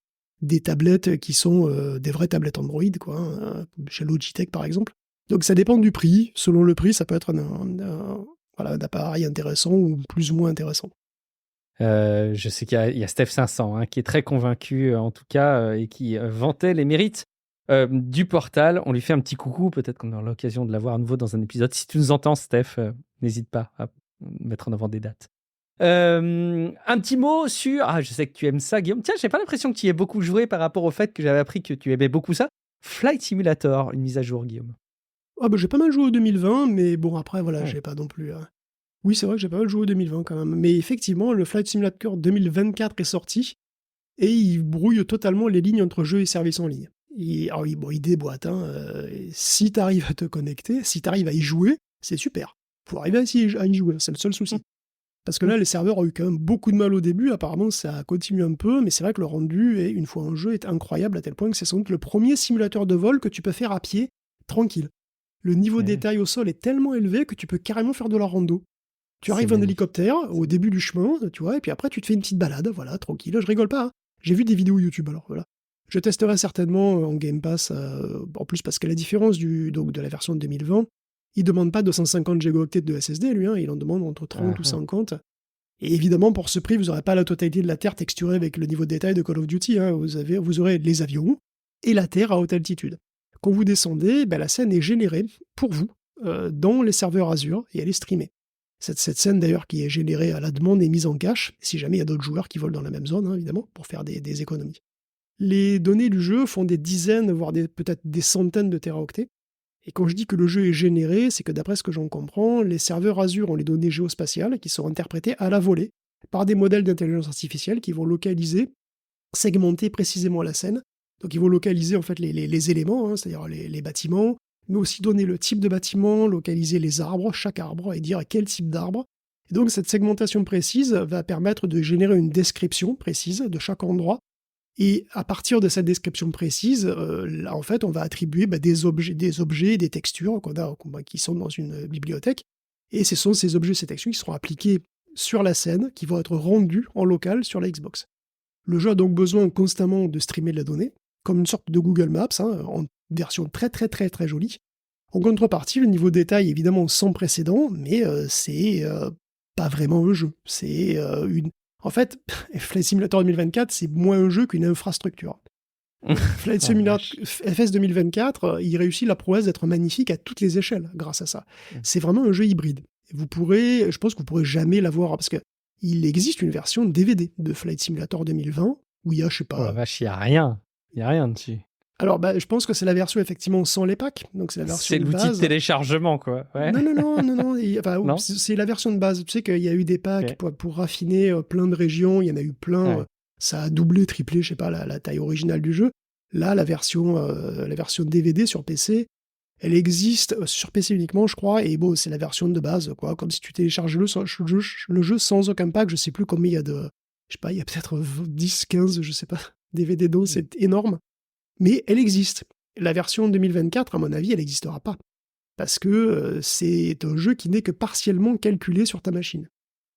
Speaker 2: des tablettes qui sont des vraies tablettes Android, quoi, hein, chez Logitech par exemple. Donc ça dépend du prix. Selon le prix, ça peut être un appareil intéressant ou plus ou moins intéressant.
Speaker 1: Je sais qu'il y a Steph 500 hein, qui est très convaincu en tout cas et qui vantait les mérites du Portal. On lui fait un petit coucou, peut-être qu'on aura l'occasion de l'avoir à nouveau dans un épisode. Si tu nous entends Steph, n'hésite pas à mettre en avant des dates. Un petit mot sur... Ah, je sais que tu aimes ça, Guillaume. Tiens, j'ai pas l'impression que tu y aies beaucoup joué par rapport au fait que j'avais appris que tu aimais beaucoup ça. Flight Simulator, une mise à jour, Guillaume.
Speaker 2: Ah j'ai pas mal joué au 2020, mais bon, après, voilà, j'ai pas non plus... Oui, c'est vrai que j'ai pas mal joué au 2020 quand même. Mais effectivement, le Flight Simulator 2024 est sorti, et il brouille totalement les lignes entre jeux et services en ligne. Il déboîte. Hein, si t'arrives à te connecter, si t'arrives à y jouer, c'est super. Faut arriver à y jouer, c'est le seul souci. Parce que là, les serveurs ont eu quand même beaucoup de mal au début. Apparemment, ça continue un peu, mais c'est vrai que le rendu, une fois en jeu, est incroyable à tel point que c'est sans doute le premier simulateur de vol que tu peux faire à pied, tranquille. Le niveau de détail au sol est tellement élevé que tu peux carrément faire de la rando. Tu arrives en hélicoptère au début du chemin, tu vois, et puis après tu te fais une petite balade, voilà, tranquille. Je rigole pas, hein. J'ai vu des vidéos YouTube, alors voilà. Je testerai certainement en Game Pass, en plus parce qu'à la différence de la version de 2020, il demande pas 250 gigaoctets de SSD, lui, hein, il en demande entre 30 ou 50. Et évidemment, pour ce prix, vous n'aurez pas la totalité de la Terre texturée avec le niveau de détail de Call of Duty. Hein. Vous aurez les avions et la Terre à haute altitude. Quand vous descendez, la scène est générée pour vous dans les serveurs Azure et elle est streamée. Cette scène d'ailleurs qui est générée à la demande est mise en cache, si jamais il y a d'autres joueurs qui volent dans la même zone, hein, évidemment, pour faire des économies. Les données du jeu font des dizaines, voire peut-être des centaines de téraoctets. Et quand je dis que le jeu est généré, c'est que d'après ce que j'en comprends, les serveurs Azure ont les données géospatiales qui sont interprétées à la volée par des modèles d'intelligence artificielle qui vont localiser, segmenter précisément la scène. Donc ils vont localiser en fait les éléments, hein, c'est-à-dire les bâtiments, mais aussi donner le type de bâtiment, localiser les arbres, chaque arbre, et dire à quel type d'arbre. Et donc cette segmentation précise va permettre de générer une description précise de chaque endroit. Et à partir de cette description précise, là, en fait, on va attribuer des objets, des textures qui sont dans une bibliothèque. Et ce sont ces objets, ces textures qui seront appliqués sur la scène, qui vont être rendus en local sur la Xbox. Le jeu a donc besoin constamment de streamer de la donnée, comme une sorte de Google Maps, hein, en version très très très très jolie. En contrepartie, le niveau de détail est évidemment sans précédent, mais c'est pas vraiment un jeu. C'est En fait, Flight Simulator 2024, c'est moins un jeu qu'une infrastructure. Flight Simulator FS 2024, il réussit la prouesse d'être magnifique à toutes les échelles grâce à ça. C'est vraiment un jeu hybride. Je pense que vous pourrez jamais l'avoir, parce qu'il existe une version DVD de Flight Simulator 2020, où il y a, je sais pas...
Speaker 1: Oh la vache, il n'y a rien. Il n'y a rien dessus.
Speaker 2: Alors, je pense que c'est la version effectivement sans les packs, donc c'est la version de base.
Speaker 1: C'est l'outil de téléchargement, quoi. Ouais.
Speaker 2: Non.
Speaker 1: Non,
Speaker 2: c'est la version de base. Tu sais qu'il y a eu des packs pour raffiner plein de régions, il y en a eu plein.
Speaker 1: Ouais.
Speaker 2: Ça a doublé, triplé, je sais pas, la taille originale du jeu. Là, la version DVD sur PC, elle existe sur PC uniquement, je crois, et bon, c'est la version de base, quoi. Comme si tu télécharges le jeu sans aucun pack. Je sais plus combien il y a de... Je sais pas, il y a peut-être 10, 15, je sais pas, DVD dont c'est énorme. Mais elle existe. La version 2024, à mon avis, elle n'existera pas. Parce que c'est un jeu qui n'est que partiellement calculé sur ta machine.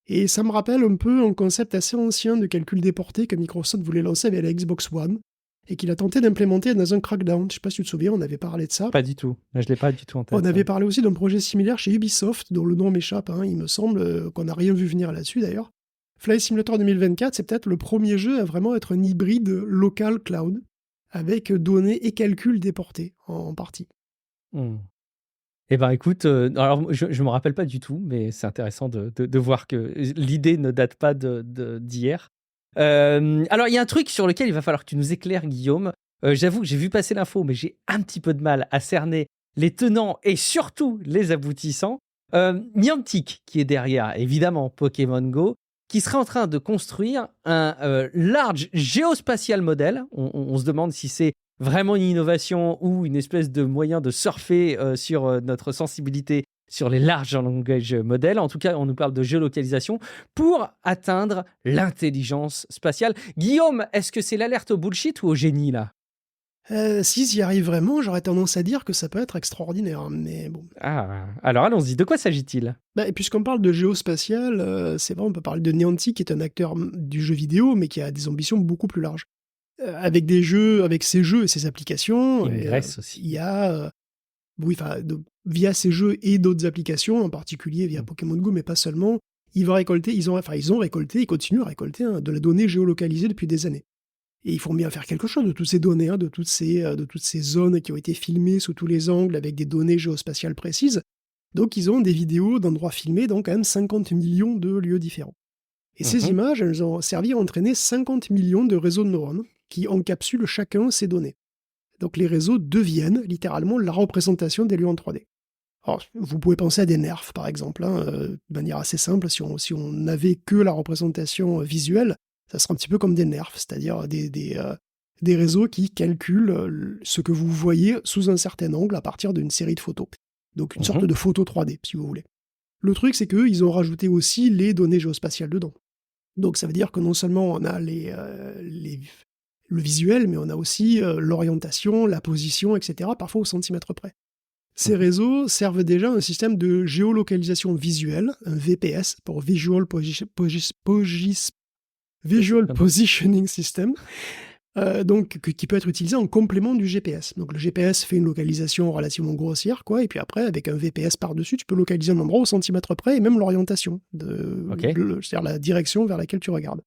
Speaker 2: Et ça me rappelle un peu un concept assez ancien de calcul déporté que Microsoft voulait lancer avec la Xbox One, et qu'il a tenté d'implémenter dans un Crackdown. Je sais pas si tu te souviens, on avait parlé de ça.
Speaker 1: Pas du tout. Je l'ai pas du tout en tête.
Speaker 2: On avait parlé aussi d'un projet similaire chez Ubisoft, dont le nom m'échappe, hein, il me semble, qu'on n'a rien vu venir là-dessus d'ailleurs. Flight Simulator 2024, c'est peut-être le premier jeu à vraiment être un hybride local cloud, avec données et calculs déportés en partie.
Speaker 1: Eh ben écoute, alors je me rappelle pas du tout, mais c'est intéressant de voir que l'idée ne date pas d'hier. Alors il y a un truc sur lequel il va falloir que tu nous éclaires, Guillaume. J'avoue que j'ai vu passer l'info, mais j'ai un petit peu de mal à cerner les tenants et surtout les aboutissants. Niantic, qui est derrière, évidemment, Pokémon Go, qui serait en train de construire un large géospatial model. On se demande si c'est vraiment une innovation ou une espèce de moyen de surfer sur notre sensibilité sur les larges langages modèles. En tout cas, on nous parle de géolocalisation pour atteindre l'intelligence spatiale. Guillaume, est-ce que c'est l'alerte au bullshit ou au génie, là ?
Speaker 2: Si j'y arrive vraiment, j'aurais tendance à dire que ça peut être extraordinaire, mais bon.
Speaker 1: Ah, alors allons-y, de quoi s'agit-il ?
Speaker 2: Et puisqu'on parle de géospatial, c'est vrai, on peut parler de Niantic, qui est un acteur du jeu vidéo, mais qui a des ambitions beaucoup plus larges. Avec ses jeux et ses applications,
Speaker 1: aussi.
Speaker 2: Il y a, via ces jeux et d'autres applications, en particulier via Pokémon Go, mais pas seulement, ils ont récolté, ils continuent à récolter de la donnée géolocalisée depuis des années. Et il faut bien faire quelque chose de toutes ces données, de toutes ces zones qui ont été filmées sous tous les angles avec des données géospatiales précises. Donc ils ont des vidéos d'endroits filmés dans quand même 50 millions de lieux différents. Et ces images, elles ont servi à entraîner 50 millions de réseaux de neurones qui encapsulent chacun ces données. Donc les réseaux deviennent littéralement la représentation des lieux en 3D. Alors, vous pouvez penser à des nerfs, par exemple, de manière assez simple. Si on n'avait que la représentation visuelle, ça serait un petit peu comme des nerfs, c'est-à-dire des réseaux qui calculent ce que vous voyez sous un certain angle à partir d'une série de photos. Donc une sorte de photo 3D, si vous voulez. Le truc, c'est qu'ils ont rajouté aussi les données géospatiales dedans. Donc ça veut dire que non seulement on a le visuel, mais on a aussi l'orientation, la position, etc., parfois au centimètre près. Ces réseaux servent déjà un système de géolocalisation visuelle, un VPS, pour Visual Positioning System, qui peut être utilisé en complément du GPS. Donc le GPS fait une localisation relativement grossière, et puis après, avec un VPS par-dessus, tu peux localiser un endroit au centimètre près et même l'orientation, c'est-à-dire la direction vers laquelle tu regardes.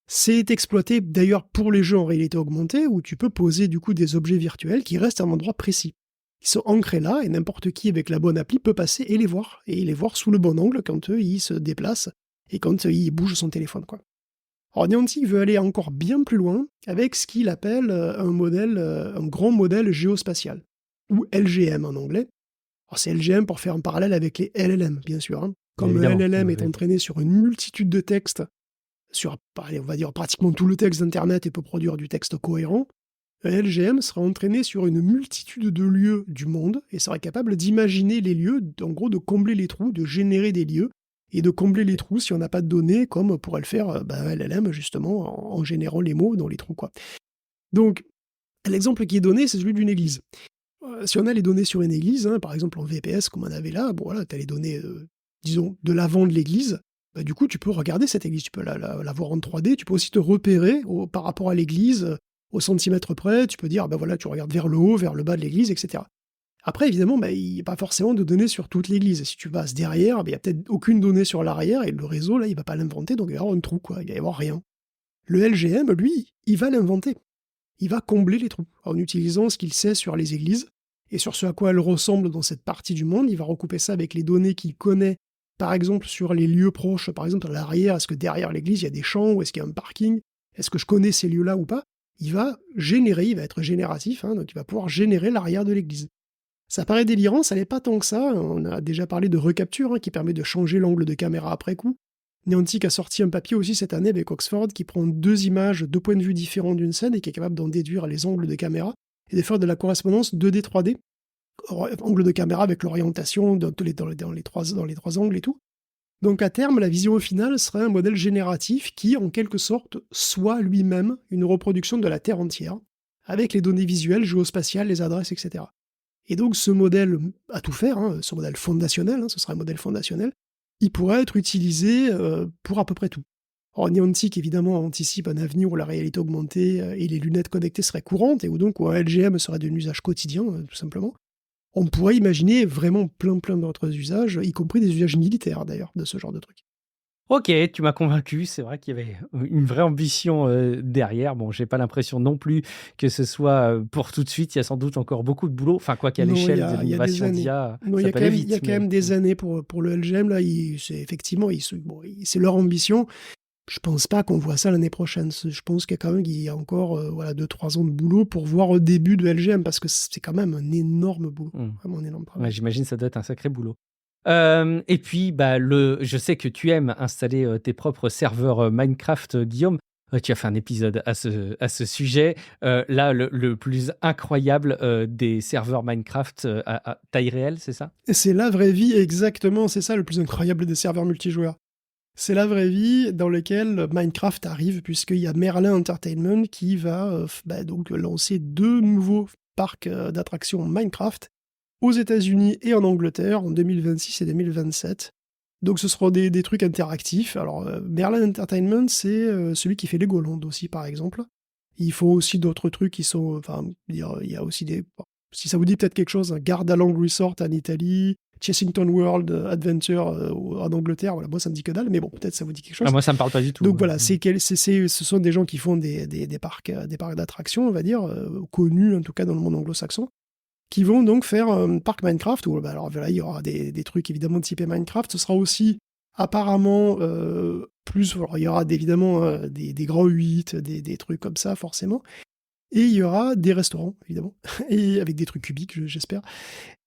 Speaker 2: C'est exploité d'ailleurs pour les jeux en réalité augmentée, où tu peux poser du coup des objets virtuels qui restent à un endroit précis. Ils sont ancrés là, et n'importe qui avec la bonne appli peut passer et les voir sous le bon angle quand il se déplace et quand il bouge son téléphone, quoi. Alors Niantic veut aller encore bien plus loin avec ce qu'il appelle un grand modèle géospatial, ou LGM en anglais. Alors c'est LGM pour faire un parallèle avec les LLM, bien sûr, hein. Comme
Speaker 1: Évidemment.
Speaker 2: le LLM est entraîné sur une multitude de textes, sur, allez, on va dire pratiquement tout le texte d'Internet et peut produire du texte cohérent, LGM sera entraîné sur une multitude de lieux du monde et sera capable d'imaginer les lieux, en gros de combler les trous, de générer des lieux et de combler les trous si on n'a pas de données, comme pourrait le faire LLM justement en générant les mots dans les trous, quoi. Donc l'exemple qui est donné, c'est celui d'une église. Si on a les données sur une église, hein, par exemple en VPS comme on avait là, bon voilà, tu as les données, disons, de l'avant de l'église, du coup tu peux regarder cette église, tu peux la voir en 3D, tu peux aussi te repérer par rapport à l'église, au centimètre près, tu peux dire, voilà, tu regardes vers le haut, vers le bas de l'église, etc. Après, évidemment, il n'y a pas forcément de données sur toute l'église. Si tu passes derrière, il n'y a peut-être aucune donnée sur l'arrière, et le réseau, là, il ne va pas l'inventer, donc il va y avoir un trou, quoi, il va y avoir rien. Le LGM, lui, il va l'inventer. Il va combler les trous, en utilisant ce qu'il sait sur les églises, et sur ce à quoi elles ressemblent dans cette partie du monde. Il va recouper ça avec les données qu'il connaît, par exemple, sur les lieux proches, par exemple, à l'arrière, est-ce que derrière l'église, il y a des champs, ou est-ce qu'il y a un parking, est-ce que je connais ces lieux-là ou pas? Il va être génératif, hein, donc il va pouvoir générer l'arrière de l'église. Ça paraît délirant, ça n'est pas tant que ça. On a déjà parlé de recapture, hein, qui permet de changer l'angle de caméra après coup. Niantic a sorti un papier aussi cette année avec Oxford qui prend 2 images, 2 points de vue différents d'une scène et qui est capable d'en déduire les angles de caméra et de faire de la correspondance 2D, 3D. Angle de caméra avec l'orientation dans les trois angles et tout. Donc à terme, la vision finale serait un modèle génératif qui, en quelque sorte, soit lui-même une reproduction de la Terre entière, avec les données visuelles, géospatiales, les adresses, etc. Et donc ce modèle à tout faire, hein, ce modèle fondationnel, hein, ce sera un modèle fondationnel, il pourrait être utilisé pour à peu près tout. Or Niantic, évidemment, anticipe un avenir où la réalité augmentée et les lunettes connectées seraient courantes, et où donc où un LGM serait d'un usage quotidien, tout simplement. On pourrait imaginer vraiment plein d'autres usages, y compris des usages militaires d'ailleurs, de ce genre de truc.
Speaker 1: Ok, tu m'as convaincu. C'est vrai qu'il y avait une vraie ambition derrière. Bon, j'ai pas l'impression non plus que ce soit pour tout de suite. Il y a sans doute encore beaucoup de boulot. Enfin, quoi qu'à
Speaker 2: Non,
Speaker 1: l'échelle
Speaker 2: il y
Speaker 1: de
Speaker 2: a des
Speaker 1: l'innovation
Speaker 2: années.
Speaker 1: d'IA,
Speaker 2: Non,
Speaker 1: ça peut aller vite.
Speaker 2: il y a quand même des années pour le LGM, là, c'est leur ambition. Je pense pas qu'on voit ça l'année prochaine. Je pense qu'il y a encore 2-3 ans de boulot pour voir au début de LGM, parce que c'est quand même un énorme boulot. Vraiment un énorme travail.
Speaker 1: Ouais, j'imagine que ça doit être un sacré boulot. Et puis, je sais que tu aimes installer tes propres serveurs Minecraft, Guillaume. Tu as fait un épisode à ce sujet. Là, le plus incroyable des serveurs Minecraft à taille réelle, c'est ça?
Speaker 2: Et c'est la vraie vie, exactement. C'est ça le plus incroyable des serveurs multijoueurs. C'est la vraie vie dans laquelle Minecraft arrive, puisqu'il y a Merlin Entertainment qui va donc lancer 2 nouveaux parcs d'attractions Minecraft aux États-Unis et en Angleterre en 2026 et 2027. Donc ce seront des trucs interactifs. Alors Merlin Entertainment, c'est celui qui fait Legoland aussi, par exemple. Il faut aussi d'autres trucs qui sont... il y a aussi des... Bon, si ça vous dit peut-être quelque chose, hein, Gardaland Resort en Italie, Chessington World Adventure en Angleterre, voilà, moi ça me dit que dalle, mais bon, peut-être ça vous dit quelque chose.
Speaker 1: Moi, ça me parle pas du tout.
Speaker 2: Donc voilà, ce sont des gens qui font des parcs d'attractions, on va dire, connus en tout cas dans le monde anglo-saxon, qui vont donc faire un parc Minecraft, où alors voilà, il y aura des trucs évidemment typés Minecraft. Ce sera aussi apparemment plus, alors, il y aura évidemment des grands 8, des trucs comme ça forcément, et il y aura des restaurants évidemment, et avec des trucs cubiques j'espère,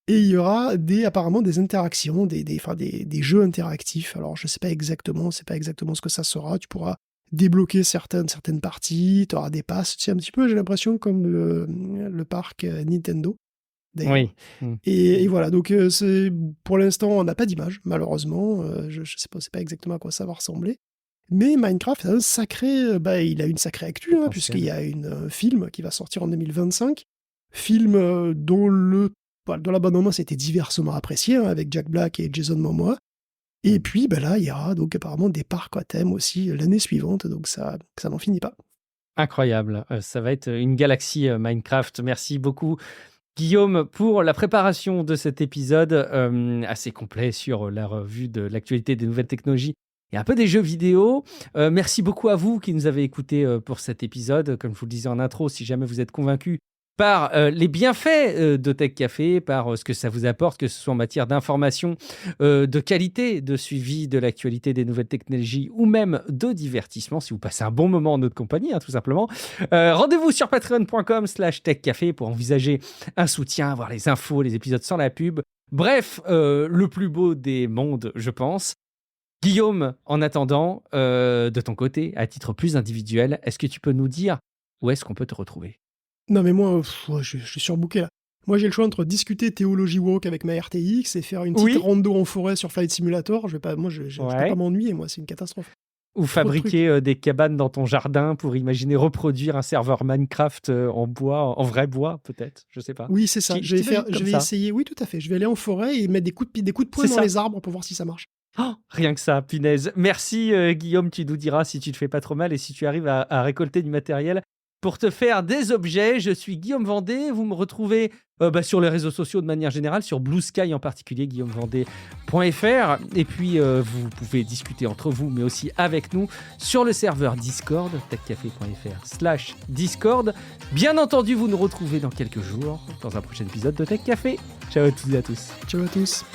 Speaker 2: et il y aura apparemment des interactions, des jeux interactifs. Alors je sais pas exactement, c'est pas exactement ce que ça sera. Tu pourras débloquer certaines parties, tu auras des passes, c'est un petit peu, j'ai l'impression, comme le parc Nintendo.
Speaker 1: Oui.
Speaker 2: Et voilà, donc pour l'instant, on n'a pas d'image, malheureusement. Je sais pas, exactement à quoi ça va ressembler. Mais Minecraft a il a une sacrée actu, hein, puisqu'il y a un film qui va sortir en 2025. Film dont la bande-annonce a été diversement appréciée, hein, avec Jack Black et Jason Momoa. Et puis là, il y aura donc apparemment des parcs à thème aussi l'année suivante, donc ça n'en finit pas.
Speaker 1: Incroyable. Ça va être une galaxie Minecraft. Merci beaucoup, Guillaume, pour la préparation de cet épisode assez complet sur la revue de l'actualité des nouvelles technologies et un peu des jeux vidéo. Merci beaucoup à vous qui nous avez écoutés pour cet épisode. Comme je vous le disais en intro, si jamais vous êtes convaincus par les bienfaits de Tech Café, par ce que ça vous apporte, que ce soit en matière d'information, de qualité, de suivi de l'actualité des nouvelles technologies ou même de divertissement, si vous passez un bon moment en notre compagnie, tout simplement. Rendez-vous sur patreon.com/techcafé pour envisager un soutien, voir les infos, les épisodes sans la pub. Bref, le plus beau des mondes, je pense. Guillaume, en attendant, de ton côté, à titre plus individuel, est-ce que tu peux nous dire où est-ce qu'on peut te retrouver ?
Speaker 2: Non, mais moi, je suis surbooké là. Moi, j'ai le choix entre discuter théologie woke avec ma RTX et faire une petite rando en forêt sur Flight Simulator. Je peux pas m'ennuyer, moi, c'est une catastrophe.
Speaker 1: Ou fabriquer des cabanes dans ton jardin pour imaginer reproduire un serveur Minecraft en bois, en vrai bois, peut-être, je sais pas.
Speaker 2: Oui, c'est ça. Je vais essayer, oui, tout à fait. Je vais aller en forêt et mettre des coups de poing dans les arbres pour voir si ça marche.
Speaker 1: Oh, rien que ça, punaise. Merci Guillaume, tu nous diras si tu te fais pas trop mal et si tu arrives à récolter du matériel pour te faire des objets. Je suis Guillaume Vendée, vous me retrouvez sur les réseaux sociaux de manière générale, sur Blue Sky en particulier, guillaumevendée.fr, et puis vous pouvez discuter entre vous mais aussi avec nous sur le serveur Discord, techcafé.fr/Discord. Bien entendu, vous nous retrouvez dans quelques jours dans un prochain épisode de Tech Café. Ciao à toutes et à tous.
Speaker 2: Ciao à tous.